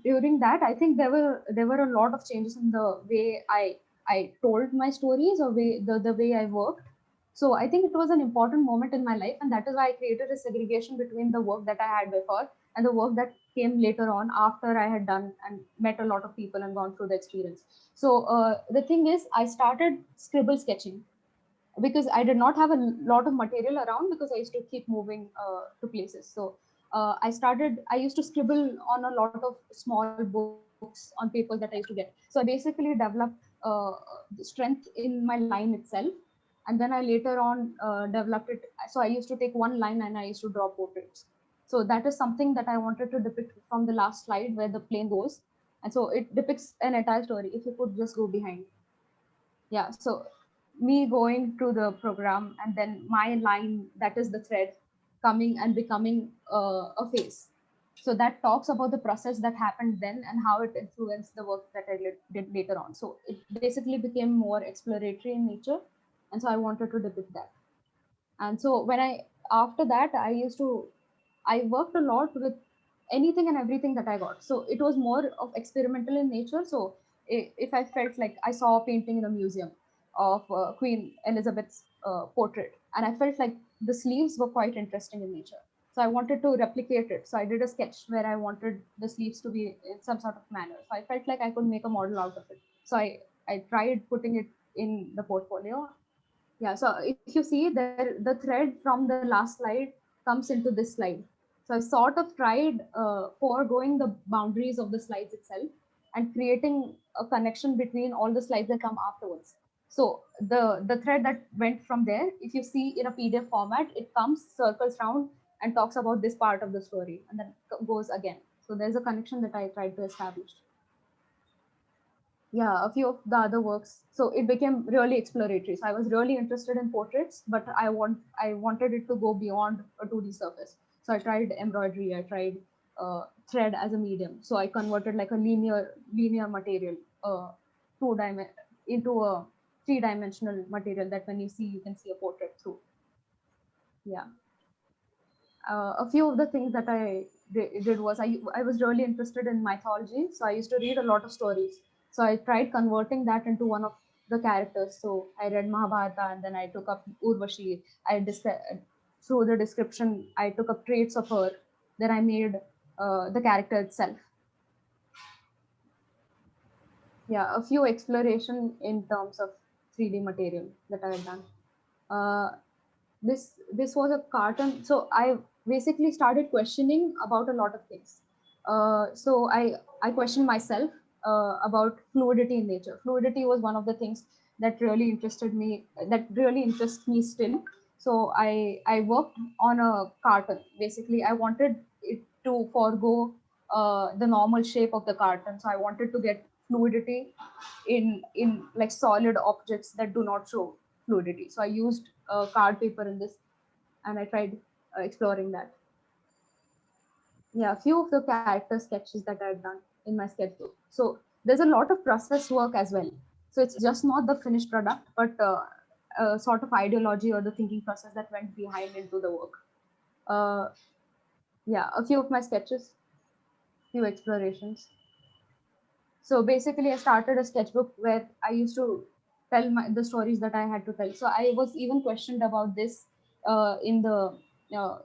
Speaker 6: during that, I think there were a lot of changes in the way I told my stories, or the way I worked. So I think it was an important moment in my life, and that is why I created a segregation between the work that I had before and the work that came later on after I had done and met a lot of people and gone through the experience. So the thing is, I started scribble sketching because I did not have a lot of material around because I used to keep moving to places. So I used to scribble on a lot of small books on papers that I used to get. So I basically developed strength in my line itself. And then I later on developed it. So I used to take one line and I used to draw portraits. So that is something that I wanted to depict from the last slide where the plane goes. And so it depicts an entire story. If you could just go behind. Yeah, so me going through the program and then my line, that is the thread, coming and becoming a face. So that talks about the process that happened then and how it influenced the work that I did later on. So it basically became more exploratory in nature, and so I wanted to depict that. And so after that, I worked a lot with anything and everything that I got. So it was more of experimental in nature. So if I felt like I saw a painting in a museum of Queen Elizabeth's portrait, and I felt like the sleeves were quite interesting in nature, so I wanted to replicate it. So I did a sketch where I wanted the sleeves to be in some sort of manner. So I felt like I could make a model out of it. So I tried putting it in the portfolio. Yeah, so if you see there, the thread from the last slide comes into this slide. So I sort of tried foregoing the boundaries of the slides itself and creating a connection between all the slides that come afterwards. So the thread that went from there, if you see in a PDF format, it comes, circles round, and talks about this part of the story, and then goes again. So there's a connection that I tried to establish. Yeah, a few of the other works. So it became really exploratory. So I was really interested in portraits, but I wanted it to go beyond a 2D surface. So I tried embroidery. I tried thread as a medium. So I converted like a linear material, two dimension into a three-dimensional material that when you see, you can see a portrait through. Yeah. A few of the things that I did was I was really interested in mythology, so I used to read a lot of stories. So I tried converting that into one of the characters. So I read Mahabharata, and then I took up Urvashi. Through the description, I took up traits of her. Then I made the character itself. Yeah, a few exploration in terms of 3D material that I had done. Uh, this was a cartoon, so I basically started questioning about a lot of things. So I questioned myself about fluidity in nature. Fluidity was one of the things that really interested me, that really interests me still. So I worked on a carton. Basically, I wanted it to forego the normal shape of the carton, so I wanted to get fluidity in like solid objects that do not show fluidity. So I used card paper in this, and I tried exploring that. Yeah, a few of the character sketches that I've done in my sketchbook. So there's a lot of process work as well. So it's just not the finished product, but a sort of ideology or the thinking process that went behind into the work. Uh, yeah, a few of my sketches, few explorations. So basically, I started a sketchbook where I used to tell the stories that I had to tell. So I was even questioned about this in the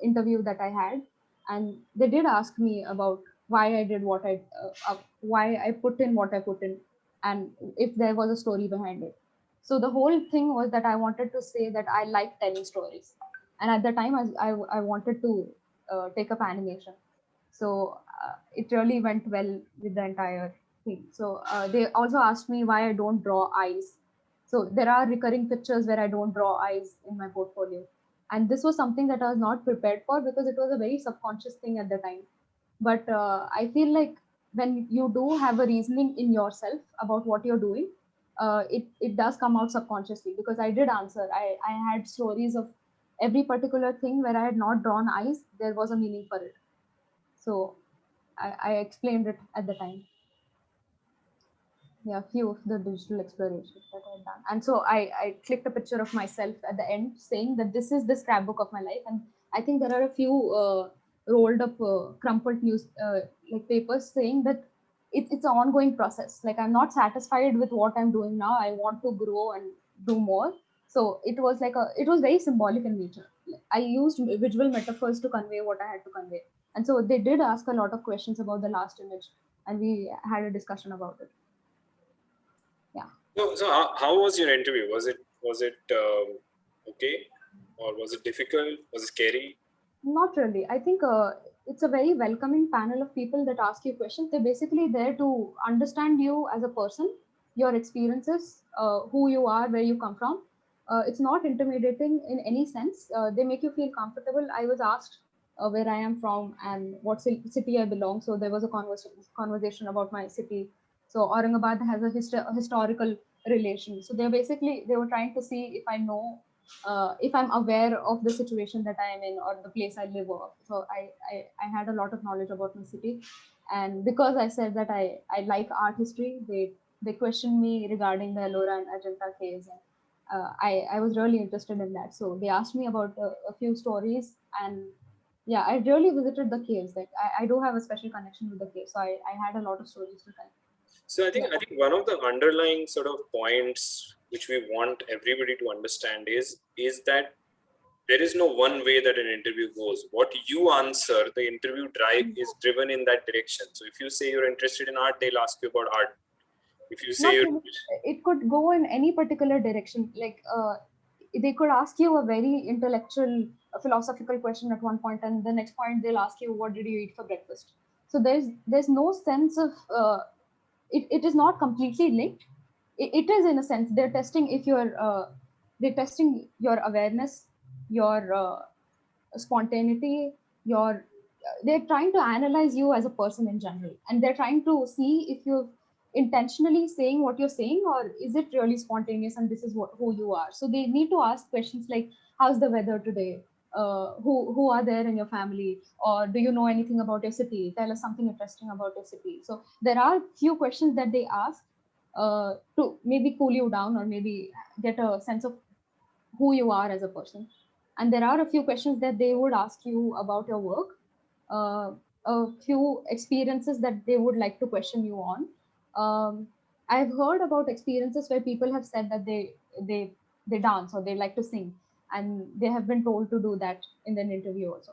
Speaker 6: interview that I had, and they did ask me about why I did why I put in what I put in, and if there was a story behind it. So the whole thing was that I wanted to say that I like telling stories, and at the time I wanted to take up animation. So it really went well with the entire thing. So they also asked me why I don't draw eyes. So there are recurring pictures where I don't draw eyes in my portfolio. And this was something that I was not prepared for because it was a very subconscious thing at the time. But I feel like when you do have a reasoning in yourself about what you're doing, it does come out subconsciously, because I did answer. I had stories of every particular thing where I had not drawn eyes, there was a meaning for it. So I explained it at the time. Yeah, few of the digital explorations that I've done. And so I clicked a picture of myself at the end saying that this is the scrapbook of my life. And I think there are a few rolled up, crumpled news like papers saying that it's an ongoing process. Like, I'm not satisfied with what I'm doing now. I want to grow and do more. So it was it was very symbolic in nature. I used visual metaphors to convey what I had to convey. And so they did ask a lot of questions about the last image, and we had a discussion about it. Yeah.
Speaker 2: So how was your interview? Was it okay, or was it difficult? Was it scary?
Speaker 6: Not really. I think it's a very welcoming panel of people that ask you questions. They're basically there to understand you as a person, your experiences, who you are, where you come from. It's not intimidating in any sense. They make you feel comfortable. I was asked where I am from and what city I belong. So there was a conversation about my city. So Aurangabad has a historical relation. So they were trying to see if I'm aware of the situation that I am in or the place I live of. So I had a lot of knowledge about my city. And because I said that I like art history, they questioned me regarding the Ellora and Ajanta caves. And I was really interested in that. So they asked me about a few stories. And yeah, I really visited the caves. Like, I do have a special connection with the caves. So I had a lot of stories to tell.
Speaker 2: So I think one of the underlying sort of points which we want everybody to understand is that there is no one way that an interview goes. What you answer, the interview drive is driven in that direction. So if you say you're interested in art, they'll ask you about art. If you say
Speaker 6: it could go in any particular direction. Like they could ask you a very intellectual, philosophical question at one point, and the next point they'll ask you, "What did you eat for breakfast?" So there's no sense of it is not completely linked. It is, in a sense, they're testing your awareness, your spontaneity, your they're trying to analyze you as a person in general, and they're trying to see if you're intentionally saying what you're saying, or is it really spontaneous and this is who you are. So they need to ask questions like, how's the weather today, who are there in your family, or do you know anything about your city, tell us something interesting about your city. So there are few questions that they ask to maybe cool you down or maybe get a sense of who you are as a person. And there are a few questions that they would ask you about your work, a few experiences that they would like to question you on. I've heard about experiences where people have said that they dance or they like to sing, and they have been told to do that in an interview also.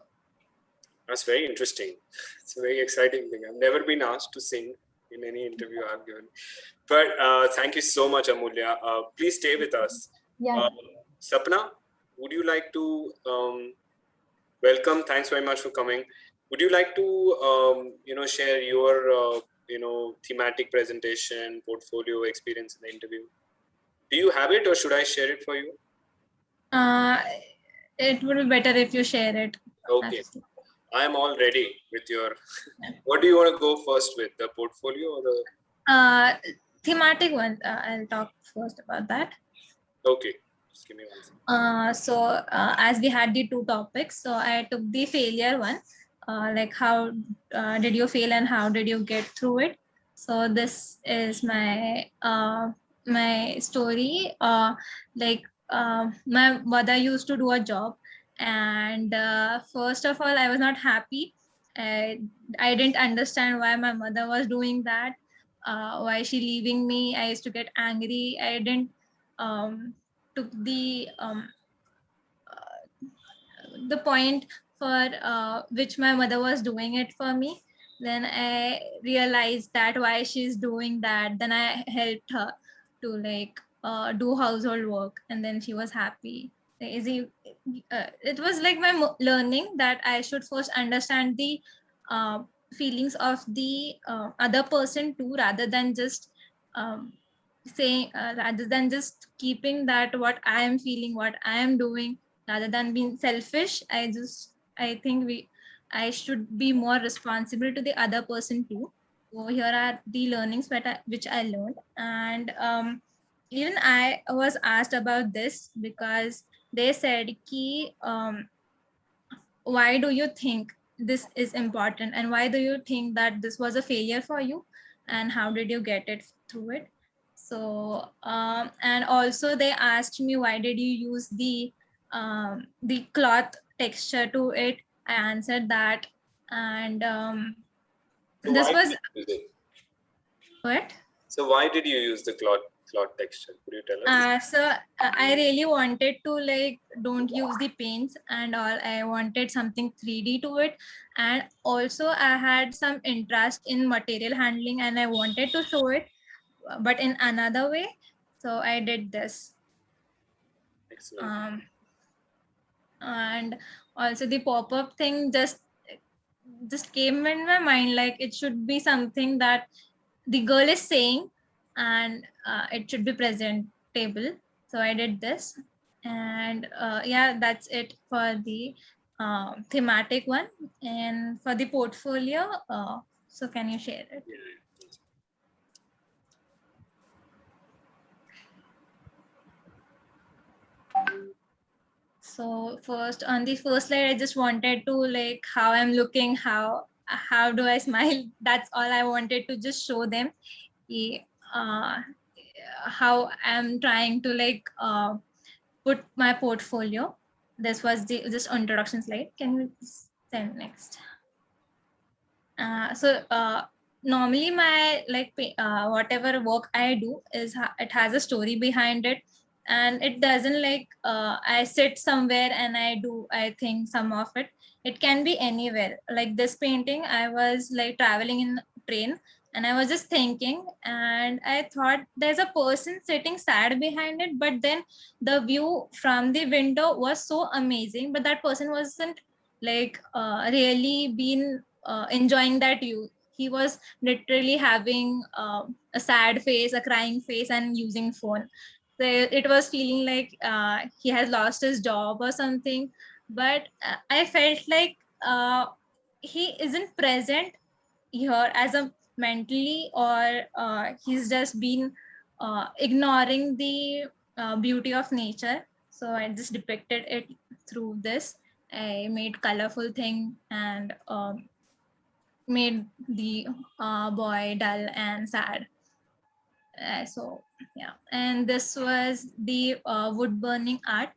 Speaker 2: That's very interesting. It's a very exciting thing. I've never been asked to sing in any interview I've given. But thank you so much, Amulya. Please stay with us.
Speaker 6: Yeah.
Speaker 2: Sapna, would you like to welcome? Thanks very much for coming. Would you like to share your thematic presentation, portfolio experience in the interview? Do you have it, or should I share it for you?
Speaker 7: It would be better if you share it.
Speaker 2: Okay. I am all ready with your. What do you want to go first with, the portfolio or the
Speaker 7: thematic one? I'll talk first about that.
Speaker 2: Okay, just give me 1 second.
Speaker 7: As we had the two topics, so I took the failure one, like how did you fail and how did you get through it. So this is my my story. My mother used to do a job, and first of all, I was not happy. I didn't understand why my mother was doing that, why she leaving me. I used to get angry. I didn't took the point for which my mother was doing it for me. Then I realized that why she's doing that. Then I helped her to do household work, and then she was happy. It was like my learning that I should first understand the feelings of the other person too, rather than just rather than just keeping that what I am feeling, what I am doing, rather than being selfish. I think I should be more responsible to the other person too. So here are the learnings which I learned. And even I was asked about this because they said ki, why do you think this is important, and why do you think that this was a failure for you, and how did you get it through it? So and also they asked me, why did you use the cloth texture to it? I answered that. And
Speaker 2: So
Speaker 7: this was what?
Speaker 2: So why did you use the cloth texture? Could you tell us?
Speaker 7: I really wanted to don't use the paints and all. I wanted something 3D to it, and also I had some interest in material handling, and I wanted to show it, but in another way. So I did this.
Speaker 2: Excellent.
Speaker 7: And also the pop-up thing just came in my mind, like it should be something that the girl is saying, and it should be presentable. So I did this. And yeah, that's it for the thematic one. And for the portfolio, so can you share it? So first, on the first slide, I just wanted to how I'm looking, how do I smile. That's all I wanted to just show them. How I'm trying to put my portfolio. This was the just introduction slide. Can we send next? Normally my whatever work I do is it has a story behind it, and it doesn't I sit somewhere and I think some of it. It can be anywhere. Like this painting, I was traveling in train, and I was just thinking, and I thought there's a person sitting sad behind it, but then the view from the window was so amazing, but that person wasn't really been enjoying that view. He was literally having a sad face, a crying face, and using phone. So it was feeling like he has lost his job or something. But I felt like he isn't present here as a mentally, or he's just been ignoring the beauty of nature. So I just depicted it through this. I made colorful thing and made the boy dull and sad. So yeah, and this was the wood burning art.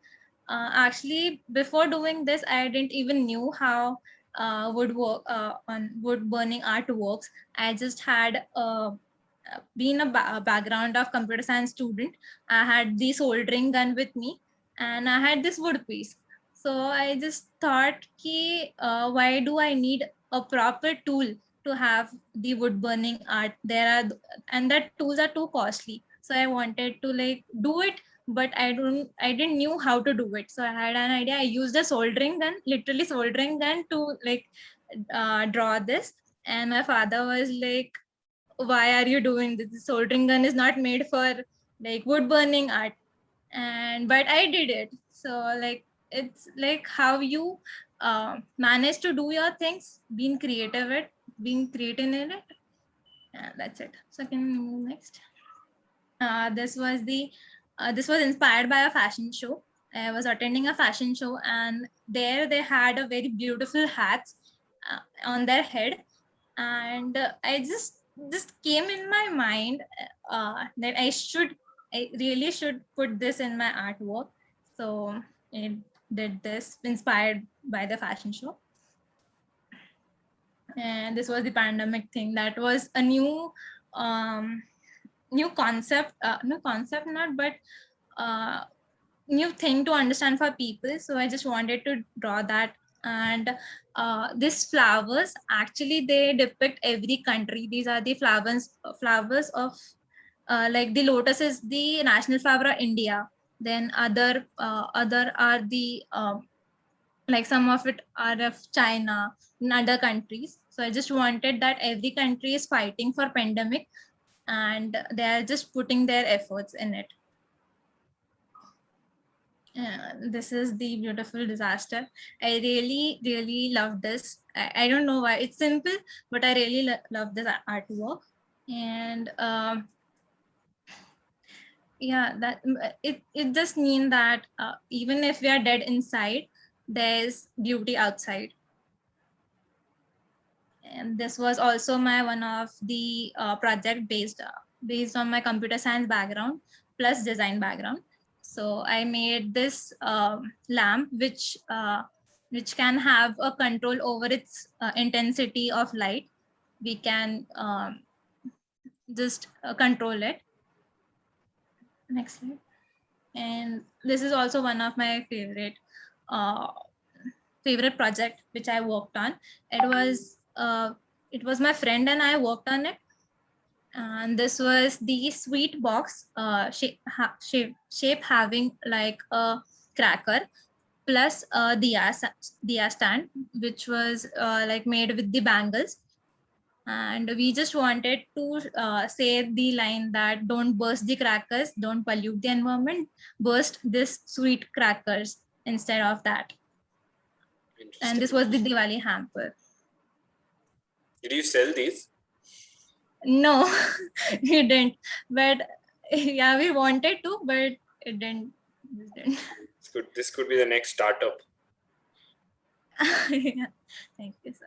Speaker 7: Actually, before doing this, I didn't even knew how on wood burning art works. I just had been a background of computer science student. I had the soldering gun with me, and I had this wood piece. So I just thought, why do I need a proper tool to have the wood burning art? And that tools are too costly. So I wanted to like do it, but I didn't knew how to do it. So I had an idea. I used a soldering gun, literally soldering gun, to like draw this. And my father was like, why are you doing this? The soldering gun is not made for like wood burning art. And but I did it. So like it's like how you manage to do your things, being creative in it. And that's it. So can we move next? This was this was inspired by a fashion show. I was attending a fashion show, and there they had a very beautiful hats on their head, and I just came in my mind that I really should put this in my artwork. So it did this, inspired by the fashion show. And this was the pandemic thing. That was a new concept, not, but uh, new thing to understand for people. So I just wanted to draw that. And these flowers, actually they depict every country. These are the flowers of like the lotus is the national flower of India. Then other are the like some of it are of China and other countries. So I just wanted that every country is fighting for pandemic, and they are just putting their efforts in it. This is the beautiful disaster. I really love this. I don't know why. It's simple, but I really love this artwork. And yeah, that it just means that even if we are dead inside, there's beauty outside. And this was also my one of the project based on my computer science background plus design background. So I made this lamp which can have a control over its intensity of light. We can just control it. Next slide. And this is also one of my uh, favorite project which I worked on. It was my friend and I worked on it. And this was the sweet box shape having like a cracker plus a diya stand, which was like made with the bangles. And we just wanted to say the line that don't burst the crackers, don't pollute the environment, burst this sweet crackers instead of that. And this was the Diwali hamper.
Speaker 2: Did you sell these?
Speaker 7: No, we didn't. But yeah, we wanted to, but it didn't.
Speaker 2: This could be the next startup.
Speaker 7: Yeah. Thank you, sir.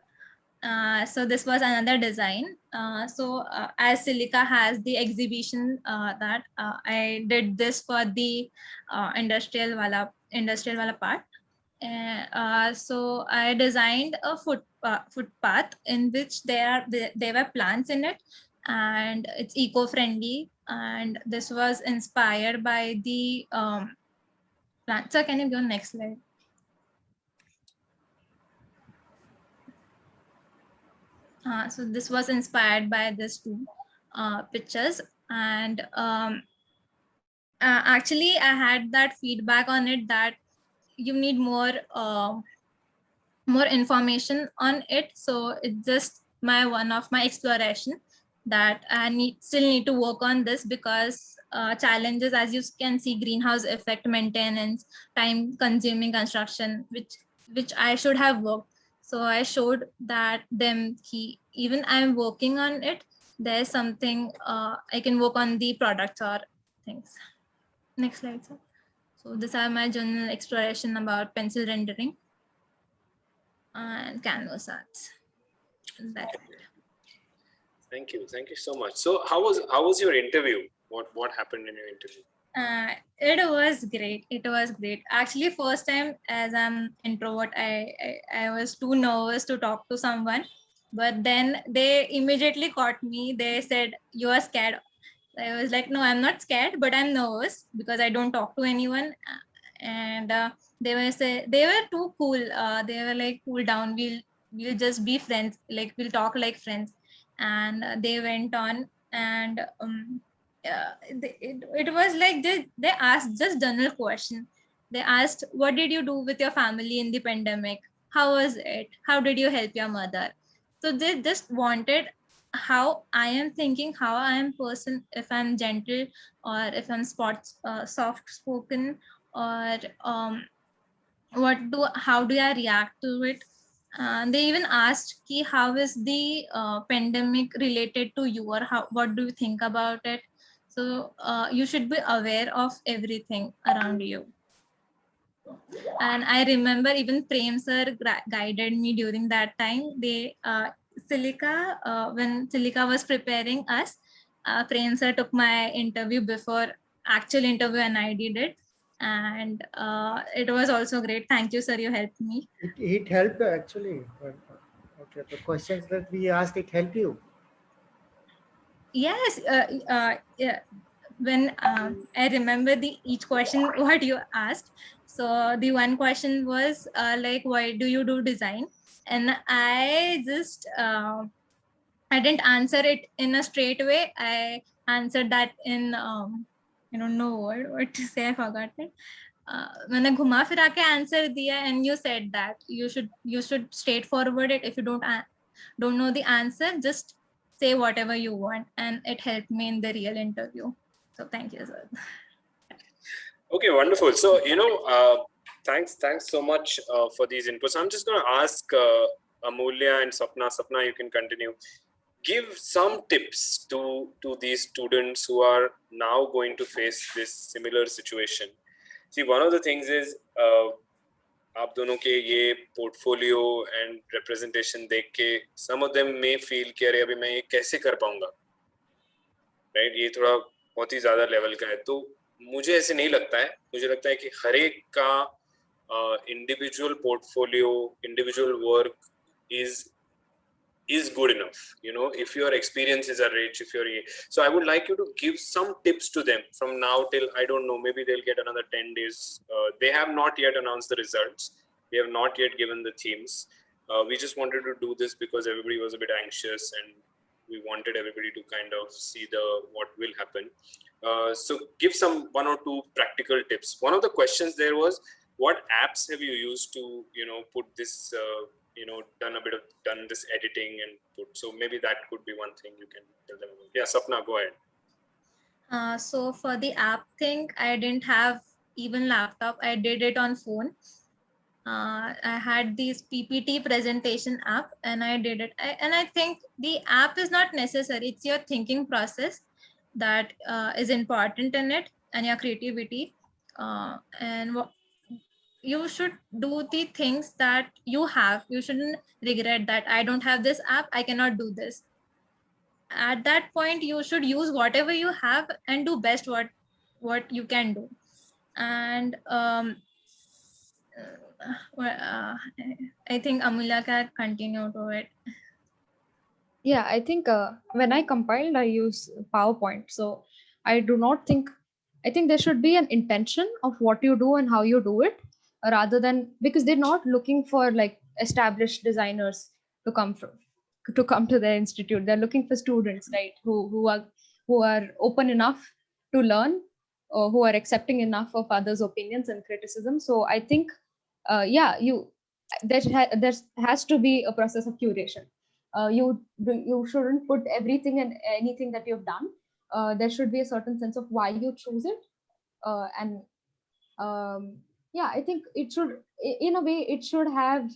Speaker 7: So this was another design. As Silica has the exhibition that I did this for the industrial wala part. So I designed a footpath in which there were plants in it, and it's eco-friendly. And this was inspired by the plants. So can you go next slide? So this was inspired by these two pictures. And actually I had that feedback on it that you need more information on it. So it's just one of my exploration that I still need to work on this, because challenges, as you can see, greenhouse effect, maintenance, time consuming construction, which I should have worked. So I showed that even I'm working on it, there's something I can work on the products or things. Next slide, sir. So these are my general exploration about pencil rendering and canvas arts. That's it.
Speaker 2: Thank you so much. So how was your interview? What happened in your interview?
Speaker 7: It was great. It was great. Actually, first time, as I'm introvert, I was too nervous to talk to someone. But then they immediately caught me. They said, "You are scared." I was like, "No, I'm not scared, but I'm nervous because I don't talk to anyone." And they were too cool. They were like, "Cool down. We'll just be friends. Like we'll talk like friends." And they went on, and it was like they asked just general question. They asked, "What did you do with your family in the pandemic? How was it? How did you help your mother?" So they just wanted how I am thinking, how I am person, if I'm gentle or if I'm soft spoken, or how do I react to it. They even asked ki how is the pandemic related to you, or what do you think about it. So you should be aware of everything around you. And I remember even Prem sir guided me during that time. When Silika was preparing us, Prem sir took my interview before actual interview and I did it. And it was also great. Thank you, sir. You helped me.
Speaker 3: It helped actually. Okay, the questions that we asked, it helped you.
Speaker 7: Yes. Yeah. When I remember each question what you asked. So the one question was like, why do you do design? And I just I didn't answer it in a straight way. I answered that in I don't know what to say. I forgot it. मैंने घुमा फिरा के answer दिया, and you said that you should straightforward it. If you don't know the answer, just say whatever you want, and it helped me in the real interview. So thank you, sir.
Speaker 2: Okay, wonderful. So thanks so much for these inputs. I'm just going to ask Amulya and Sapna. Sapna, you can continue. Give some tips to these students who are now going to face this similar situation. See, one of the things is आप दोनों के ये portfolio and representation देख के some of them may feel कि अरे अभी मैं ये कैसे कर पाऊंगा, right? ये थोड़ा बहुत ही ज़्यादा level का है. तो मुझे ऐसे नहीं लगता है. मुझे लगता है कि हर एक का individual portfolio, individual work is good enough. If your experiences are rich, so I would like you to give some tips to them from now till, I don't know, maybe they'll get another 10 days. They have not yet announced the results. They have not yet given the themes. We just wanted to do this because everybody was a bit anxious and we wanted everybody to kind of see what will happen. So give some 1 or 2 practical tips. One of the questions there was, what apps have you used to, put this, done this editing and put, so maybe that could be one thing you can tell them about. Yeah, Sapna, go ahead.
Speaker 7: So for the app thing, I didn't have even laptop. I did it on phone. I had this PPT presentation app and I did it. And I think the app is not necessary. It's your thinking process that is important in it, and your creativity. You should do the things that you have. You shouldn't regret that I don't have this app, I cannot do this. At that point, you should use whatever you have and do best what you can do. And I think Amulya can continue to it.
Speaker 6: Yeah, I think when I compiled, I use PowerPoint. So I think there should be an intention of what you do and how you do it, rather than, because they're not looking for like established designers to come to their institute. They're looking for students, right, who are open enough to learn, or who are accepting enough of others' opinions and criticism. So I think there has to be a process of curation. You shouldn't put everything and anything that you've done. There should be a certain sense of why you choose it, I think it should, in a way, it should have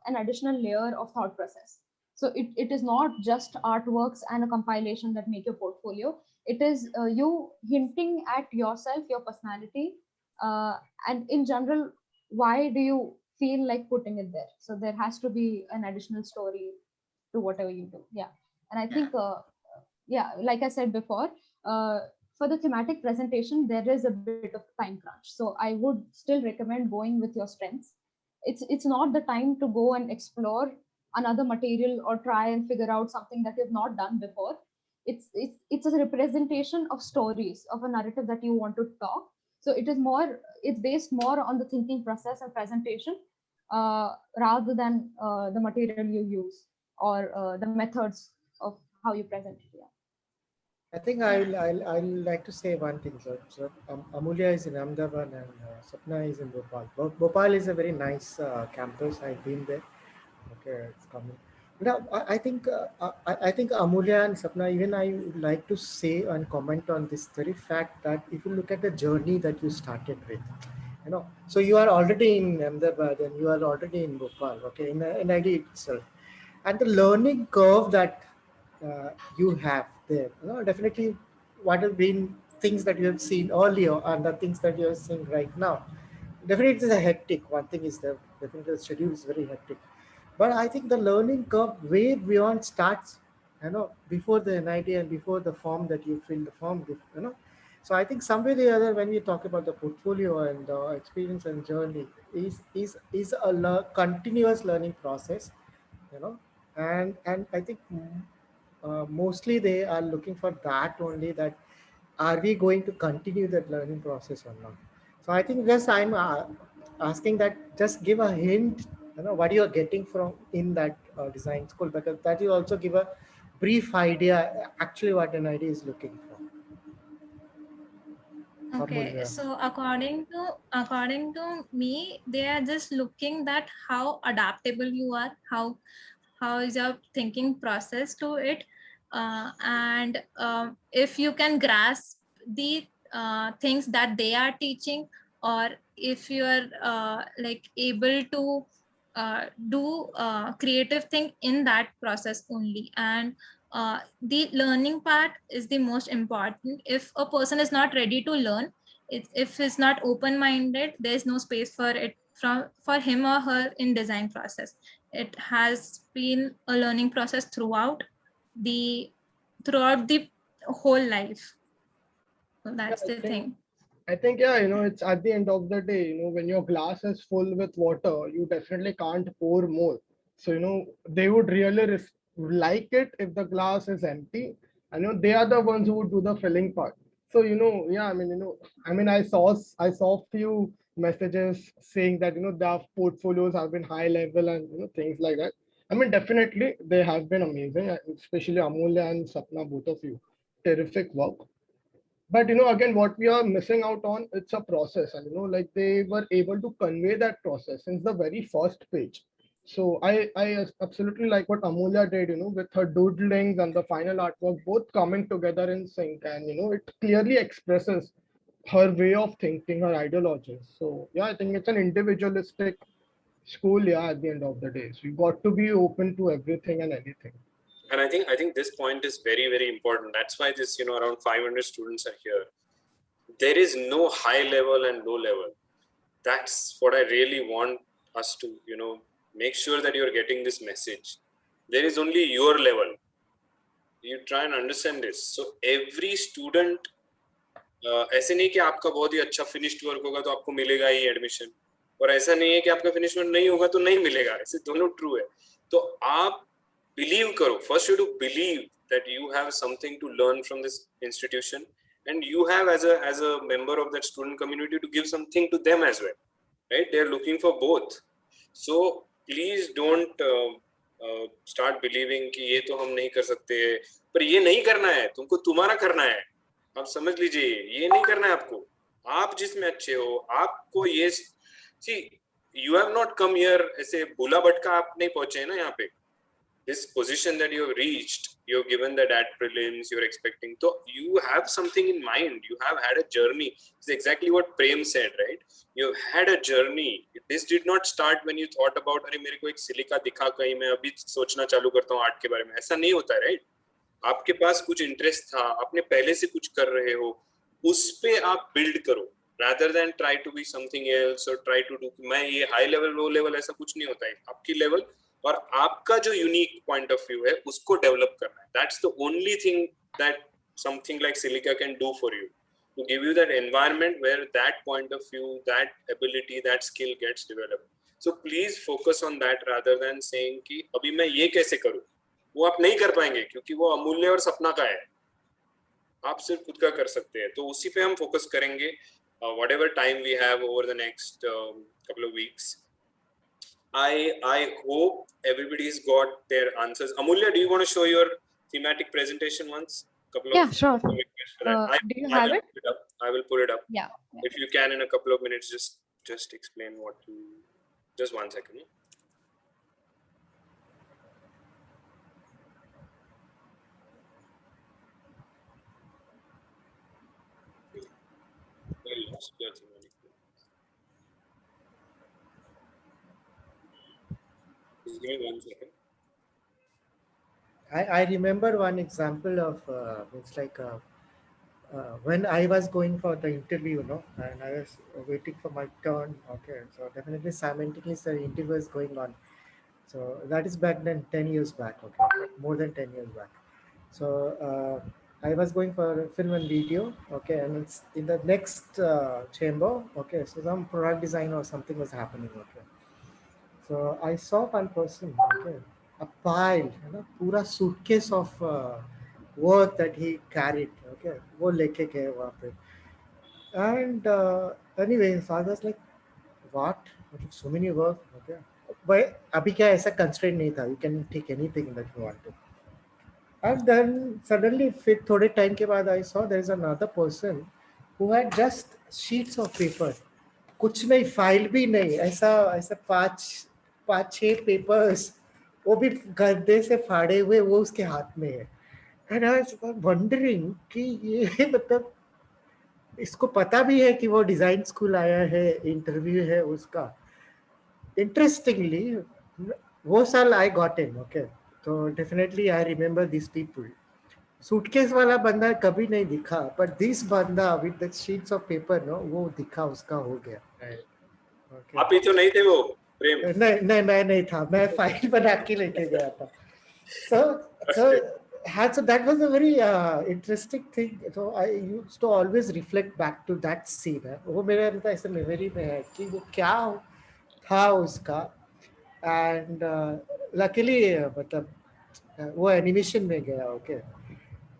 Speaker 6: an additional layer of thought process. So it is not just artworks and a compilation that make your portfolio. It is you hinting at yourself, your personality, and in general, why do you feel like putting it there? So there has to be an additional story to whatever you do. Yeah. And I think like I said before, for the thematic presentation, there is a bit of time crunch. So I would still recommend going with your strengths. It's not the time to go and explore another material or try and figure out something that you've not done before. It's a representation of stories, of a narrative that you want to talk. So it's based more on the thinking process and presentation, rather than the material you use or the methods of how you present it. Yeah.
Speaker 3: I think I'll like to say one thing, sir. So Amulya is in Ahmedabad and Sapna is in Bhopal. Bhopal is a very nice campus. I've been there. Okay, it's coming. Now, I think Amulya and Sapna, even I would like to say and comment on this very fact that if you look at the journey that you started with, so you are already in Ahmedabad and you are already in Bhopal, okay, in NID itself, and the learning curve that you have there, definitely what have been things that you have seen earlier and the things that you are seeing right now. Definitely, it is a hectic. One thing is that definitely the schedule is very hectic, but I think the learning curve way beyond starts, before the NIT and before the form that you fill the form with. So I think somewhere or the other, when we talk about the portfolio and the experience and journey, is a continuous learning process, and I think mostly they are looking for that only. That are we going to continue that learning process or not? So I think just I'm asking that just give a hint, what you are getting from in that design school, because that will also give a brief idea actually what an idea is looking for.
Speaker 7: Okay,
Speaker 3: Amulya.
Speaker 7: so according to me, they are just looking that how adaptable you are, how is your thinking process to it, and if you can grasp the things that they are teaching, or if you are like able to do creative thing in that process only. And the learning part is the most important. If a person is not ready to learn, if he's not open-minded, there's no space for it for him or her in design process. It has been a learning process the throughout the whole life. So that's the thing.
Speaker 5: I think, yeah, it's at the end of the day, when your glass is full with water, you definitely can't pour more. So, they would really like it if the glass is empty. And, they are the ones who would do the filling part. So, yeah, I saw few messages saying that, their portfolios have been high level and, things like that. I mean, definitely they have been amazing, especially Amulya and Sapna, both of you. Terrific work. But again, what we are missing out on, it's a process. And like they were able to convey that process since the very first page. So I absolutely like what Amulya did, with her doodlings and the final artwork both coming together in sync. And it clearly expresses her way of thinking, her ideologies. So yeah, I think it's an individualistic school, yeah, at the end of the day. So you got to be open to everything and anything.
Speaker 2: And I think this point is very, very important. That's why this, around 500 students are here. There is no high level and low level. That's what I really want us to, make sure that you're getting this message. There is only your level. You try and understand this. So every student, ऐसे नहीं कि आपका बहुत ही अच्छा finished work होगा तो आपको मिलेगा ही एडमिशन, और ऐसा नहीं है कि आपका फिनिश्ड वर्क नहीं होगा तो नहीं मिलेगा. ऐसे दोनों ट्रू है. तो आप believe karo. First you have to believe that you have something to learn from this institution, and you have as a member of that student community to give something to them as well, right? They are looking for both. So please don't start believing कि ये तो हम नहीं कर सकते, पर ये नहीं करना है, तुमको तुम्हारा करना है. आप समझ लीजिए, ये नहीं करना है आपको. आप जिसमें अच्छे हो, आपको ये see, you have not come here ऐसे बुला भटका आप नहीं पहुंचे ना यहाँ पे. This position that you have reached, you've given the DAT prelims, you're expecting. So you have something in mind. You have had a journey. It's exactly what Prem said, right? You've had a journey. This did not start when you thought about, अरे मेरे को एक silica दिखा कहीं मैं अभी सोचना चालू करता हूँ आर्ट के बारे में. ऐसा नहीं होता है, right? आपके पास कुछ इंटरेस्ट था, आपने पहले से कुछ कर रहे हो, उस पे आप बिल्ड करो, rather than try to be something else or try to do मैं ये high level low level ऐसा कुछ नहीं होता है. आपकी level और आपका जो यूनिक पॉइंट ऑफ व्यू है उसको डेवलप करना है. That's the only thing that something like Silica can do for you, to give you that environment where that point of view, that ability, that skill gets developed. So please focus on that rather than saying कि अभी मैं ये कैसे करूँ, वो आप नहीं कर पाएंगे क्योंकि वो अमूल्य और सपना का है, आप सिर्फ खुद का कर सकते हैं. तो उसी पे हम फोकस करेंगे whatever time we have over the next couple of weeks. I hope everybody's got their answers. Amulya, do you want to show your thematic presentation once?
Speaker 6: Yeah, sure.
Speaker 2: Do
Speaker 6: you have it?
Speaker 2: I will pull it up.
Speaker 6: Yeah.
Speaker 2: If you can, in a couple of minutes, just explain what you. Just 1 second. Just give me 1 second.
Speaker 3: I remember one example of it's like when I was going for the interview, and I was waiting for my turn. Okay, so definitely simultaneously the interview is going on. So that is back then, 10 years back. Okay, more than 10 years back. So I was going for film and video. Okay, and it's in the next chamber. Okay, so some product design or something was happening. Okay, so I saw one person. Okay, a pile, पूरा suitcase of work that he carried. Okay, वो लेके गए वहाँ पे. And anyway, so I was like, what? So many work. Okay, but अभी क्या ऐसा constraint नहीं था. You can take anything that you want to. And then suddenly, फिर थोड़े time के बाद I saw there is another person who had just sheets of paper. कुछ नहीं, फाइल भी नहीं, ऐसा पाँच छह पेपर्स, वो भी गद्दे से फाड़े हुए, वो उसके हाथ में है. And I was wondering कि ये मतलब इसको पता भी है कि वो डिजाइन स्कूल आया है, इंटरव्यू है उसका. इंटरेस्टिंगली वो साल I got in. Okay, तो definitely I remember these people. Suitcase वाला बंदा कभी नहीं दिखा, but this बंदा with the sheets of paper, वो दिखा, उसका हो गया.
Speaker 2: Okay. आप ही तो नहीं थे वो प्रेम?
Speaker 3: नहीं मैं नहीं था, मैं फाइल बना के लेके गया था. So that was a very interesting thing. So I used to always reflect back to that scene. वो मेरे अंदर ऐसे मेमोरी में है कि वो क्या था उसका. And luckily मतलब वो एनिमेशन में गया. Okay,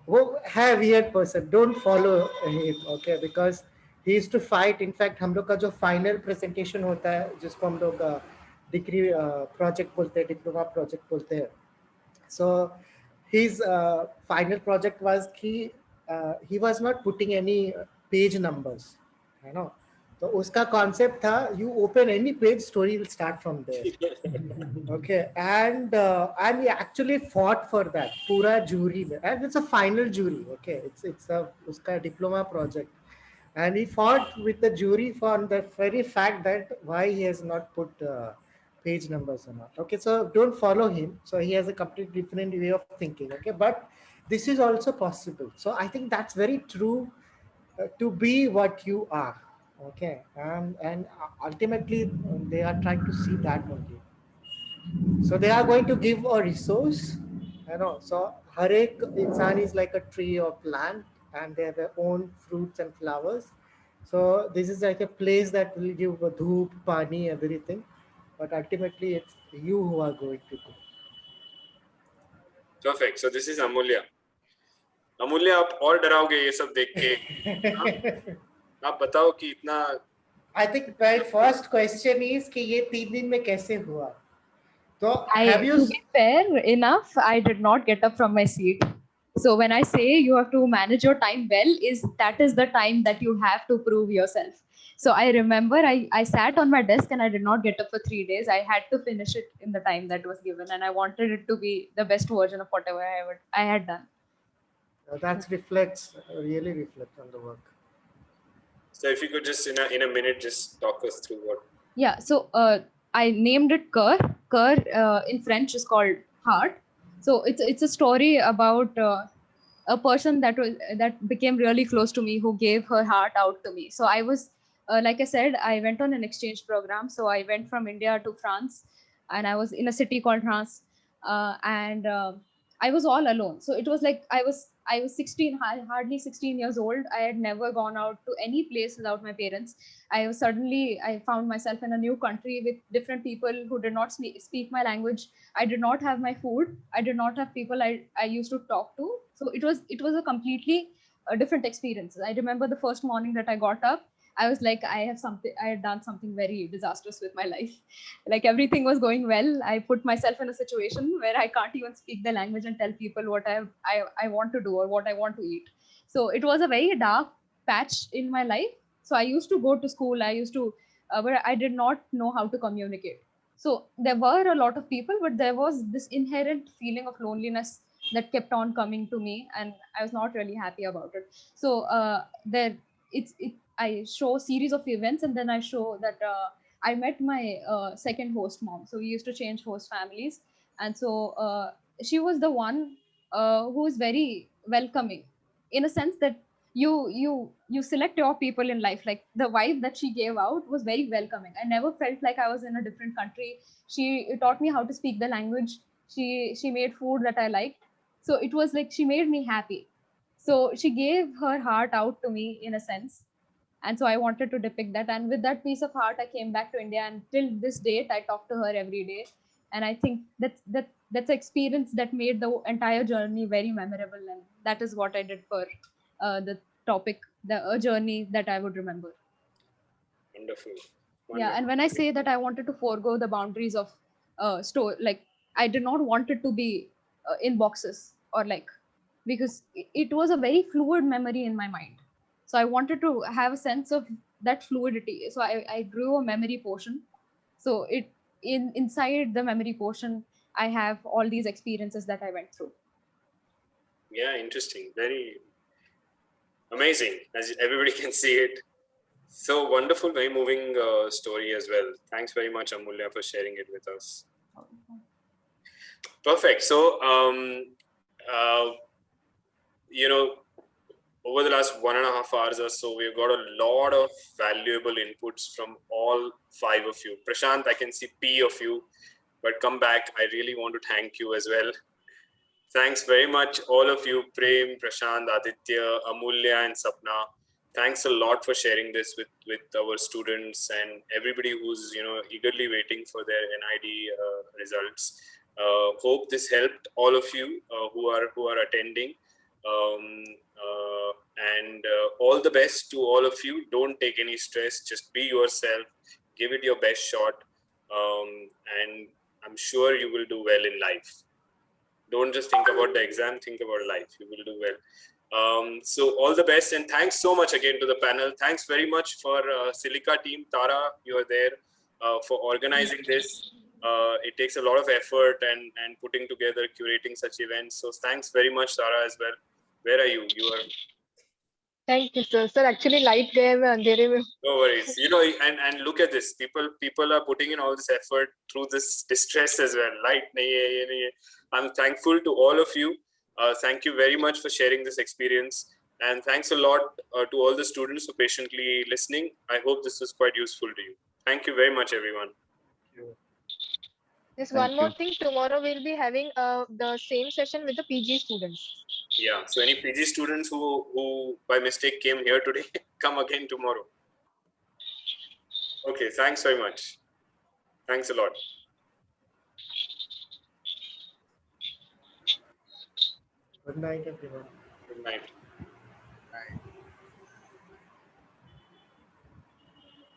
Speaker 3: वो है weird person, don't follow him. Okay, because he used to fight. In fact, हम लोग का जो फाइनल प्रेजेंटेशन होता है, जिसको हम लोग डिग्री प्रोजेक्ट बोलते हैं, डिप्लोमा प्रोजेक्ट बोलते हैं. So his final project was he was not putting any page numbers, तो उसका concept था, you open any page, story will start from there. Okay, and he actually fought for that पूरा jury में, and it's a final jury. Okay, it's a उसका diploma project, and he fought with the jury for the very fact that why he has not put page numbers or not. Okay, so don't follow him. So he has a completely different way of thinking. Okay, but this is also possible. So I think that's very true, to be what you are. Okay, and ultimately they are trying to see that only. So they are going to give a resource, so har ek insan is like a tree or plant, and they have their own fruits and flowers. So this is like a place that will give a dhoop, pani, everything, but ultimately it's you who are going to go.
Speaker 2: Perfect. So this is Amulya. Amulya, आप और डराओगे ये सब देख के? आप बताओ कि इतना.
Speaker 3: I think my first question is कि ये 3 दिन में कैसे हुआ? So have you?
Speaker 6: To be fair enough, I did not get up from my seat. So when I say you have to manage your time well, that is the time that you have to prove yourself. So I remember I sat on my desk and I did not get up for 3 days. I had to finish it in the time that was given, and I wanted it to be the best version of whatever I had done.
Speaker 3: That really reflects on the work.
Speaker 2: So if you could just in a minute just talk us through what.
Speaker 6: Yeah, so I named it Cœur. Cœur in French is called heart. So it's a story about a person that became really close to me, who gave her heart out to me. So I was like I said, I went on an exchange program. So I went from India to France, and I was in a city called Reims, and I was all alone. So it was like I was 16, hardly 16 years old. I had never gone out to any place without my parents. I found myself in a new country with different people who did not speak my language. I did not have my food. I did not have people I used to talk to. So it was a completely different experience. I remember the first morning that I got up, I was like, I had done something very disastrous with my life. Like everything was going well. I put myself in a situation where I can't even speak the language and tell people what I want to do or what I want to eat. So it was a very dark patch in my life. So I used to go to school. But I did not know how to communicate. So there were a lot of people, but there was this inherent feeling of loneliness that kept on coming to me, and I was not really happy about it. So there, I show a series of events, and then I show that I met my second host mom. So we used to change host families, and so she was the one who was very welcoming, in a sense that you select your people in life. Like the vibe that she gave out was very welcoming. I never felt like I was in a different country. She taught me how to speak the language. She made food that I liked. So it was like she made me happy. So she gave her heart out to me, in a sense, and so I wanted to depict that. And with that piece of heart, I came back to India, and till this date I talk to her every day. And I think that's an experience that made the entire journey very memorable, and that is what I did for the topic, the journey that I would remember.
Speaker 2: Wonderful.
Speaker 6: Yeah, and when I say that I wanted to forego the boundaries of store, like I did not want it to be in boxes, or like, because it was a very fluid memory in my mind. So I wanted to have a sense of that fluidity. So I grew a memory portion. So inside the memory portion, I have all these experiences that I went through.
Speaker 2: Yeah, interesting. Very amazing, as everybody can see it. So wonderful, very moving story as well. Thanks very much, Amulya, for sharing it with us. Perfect. So, over the last 1.5 hours or so, we've got a lot of valuable inputs from all 5 of you. Prashant, I can see P of you, but come back. I really want to thank you as well. Thanks very much, all of you, Prem, Prashant, Aditya, Amulya, and Sapna. Thanks a lot for sharing this with our students and everybody who's eagerly waiting for their NID results. Hope this helped all of you who are attending, and all the best to all of you. Don't take any stress. Just be yourself. Give it your best shot, and I'm sure you will do well in life. Don't just think about the exam, think about life. You will do well. So all the best, and thanks so much again to the panel. Thanks very much for Silica team. Tara, you are there for organizing this. It takes a lot of effort and putting together, curating such events. So thanks very much, Tara, as well. Where are you? You are.
Speaker 1: Thank you, sir. Sir, actually light गए में अंधेरे में.
Speaker 2: No worries. And look at this. People are putting in all this effort through this distress as well. Light nahi hai, ye nahi hai. I'm thankful to all of you. Thank you very much for sharing this experience. And thanks a lot to all the students for patiently listening. I hope this was quite useful to you. Thank you very much, everyone.
Speaker 1: Just one more thing. Tomorrow we'll be having the same session with the PG students.
Speaker 2: Yeah. So any PG students who by mistake came here today, come again tomorrow. Okay. Thanks very much. Thanks a lot.
Speaker 3: Good night, everyone.
Speaker 2: Good night.
Speaker 8: Bye.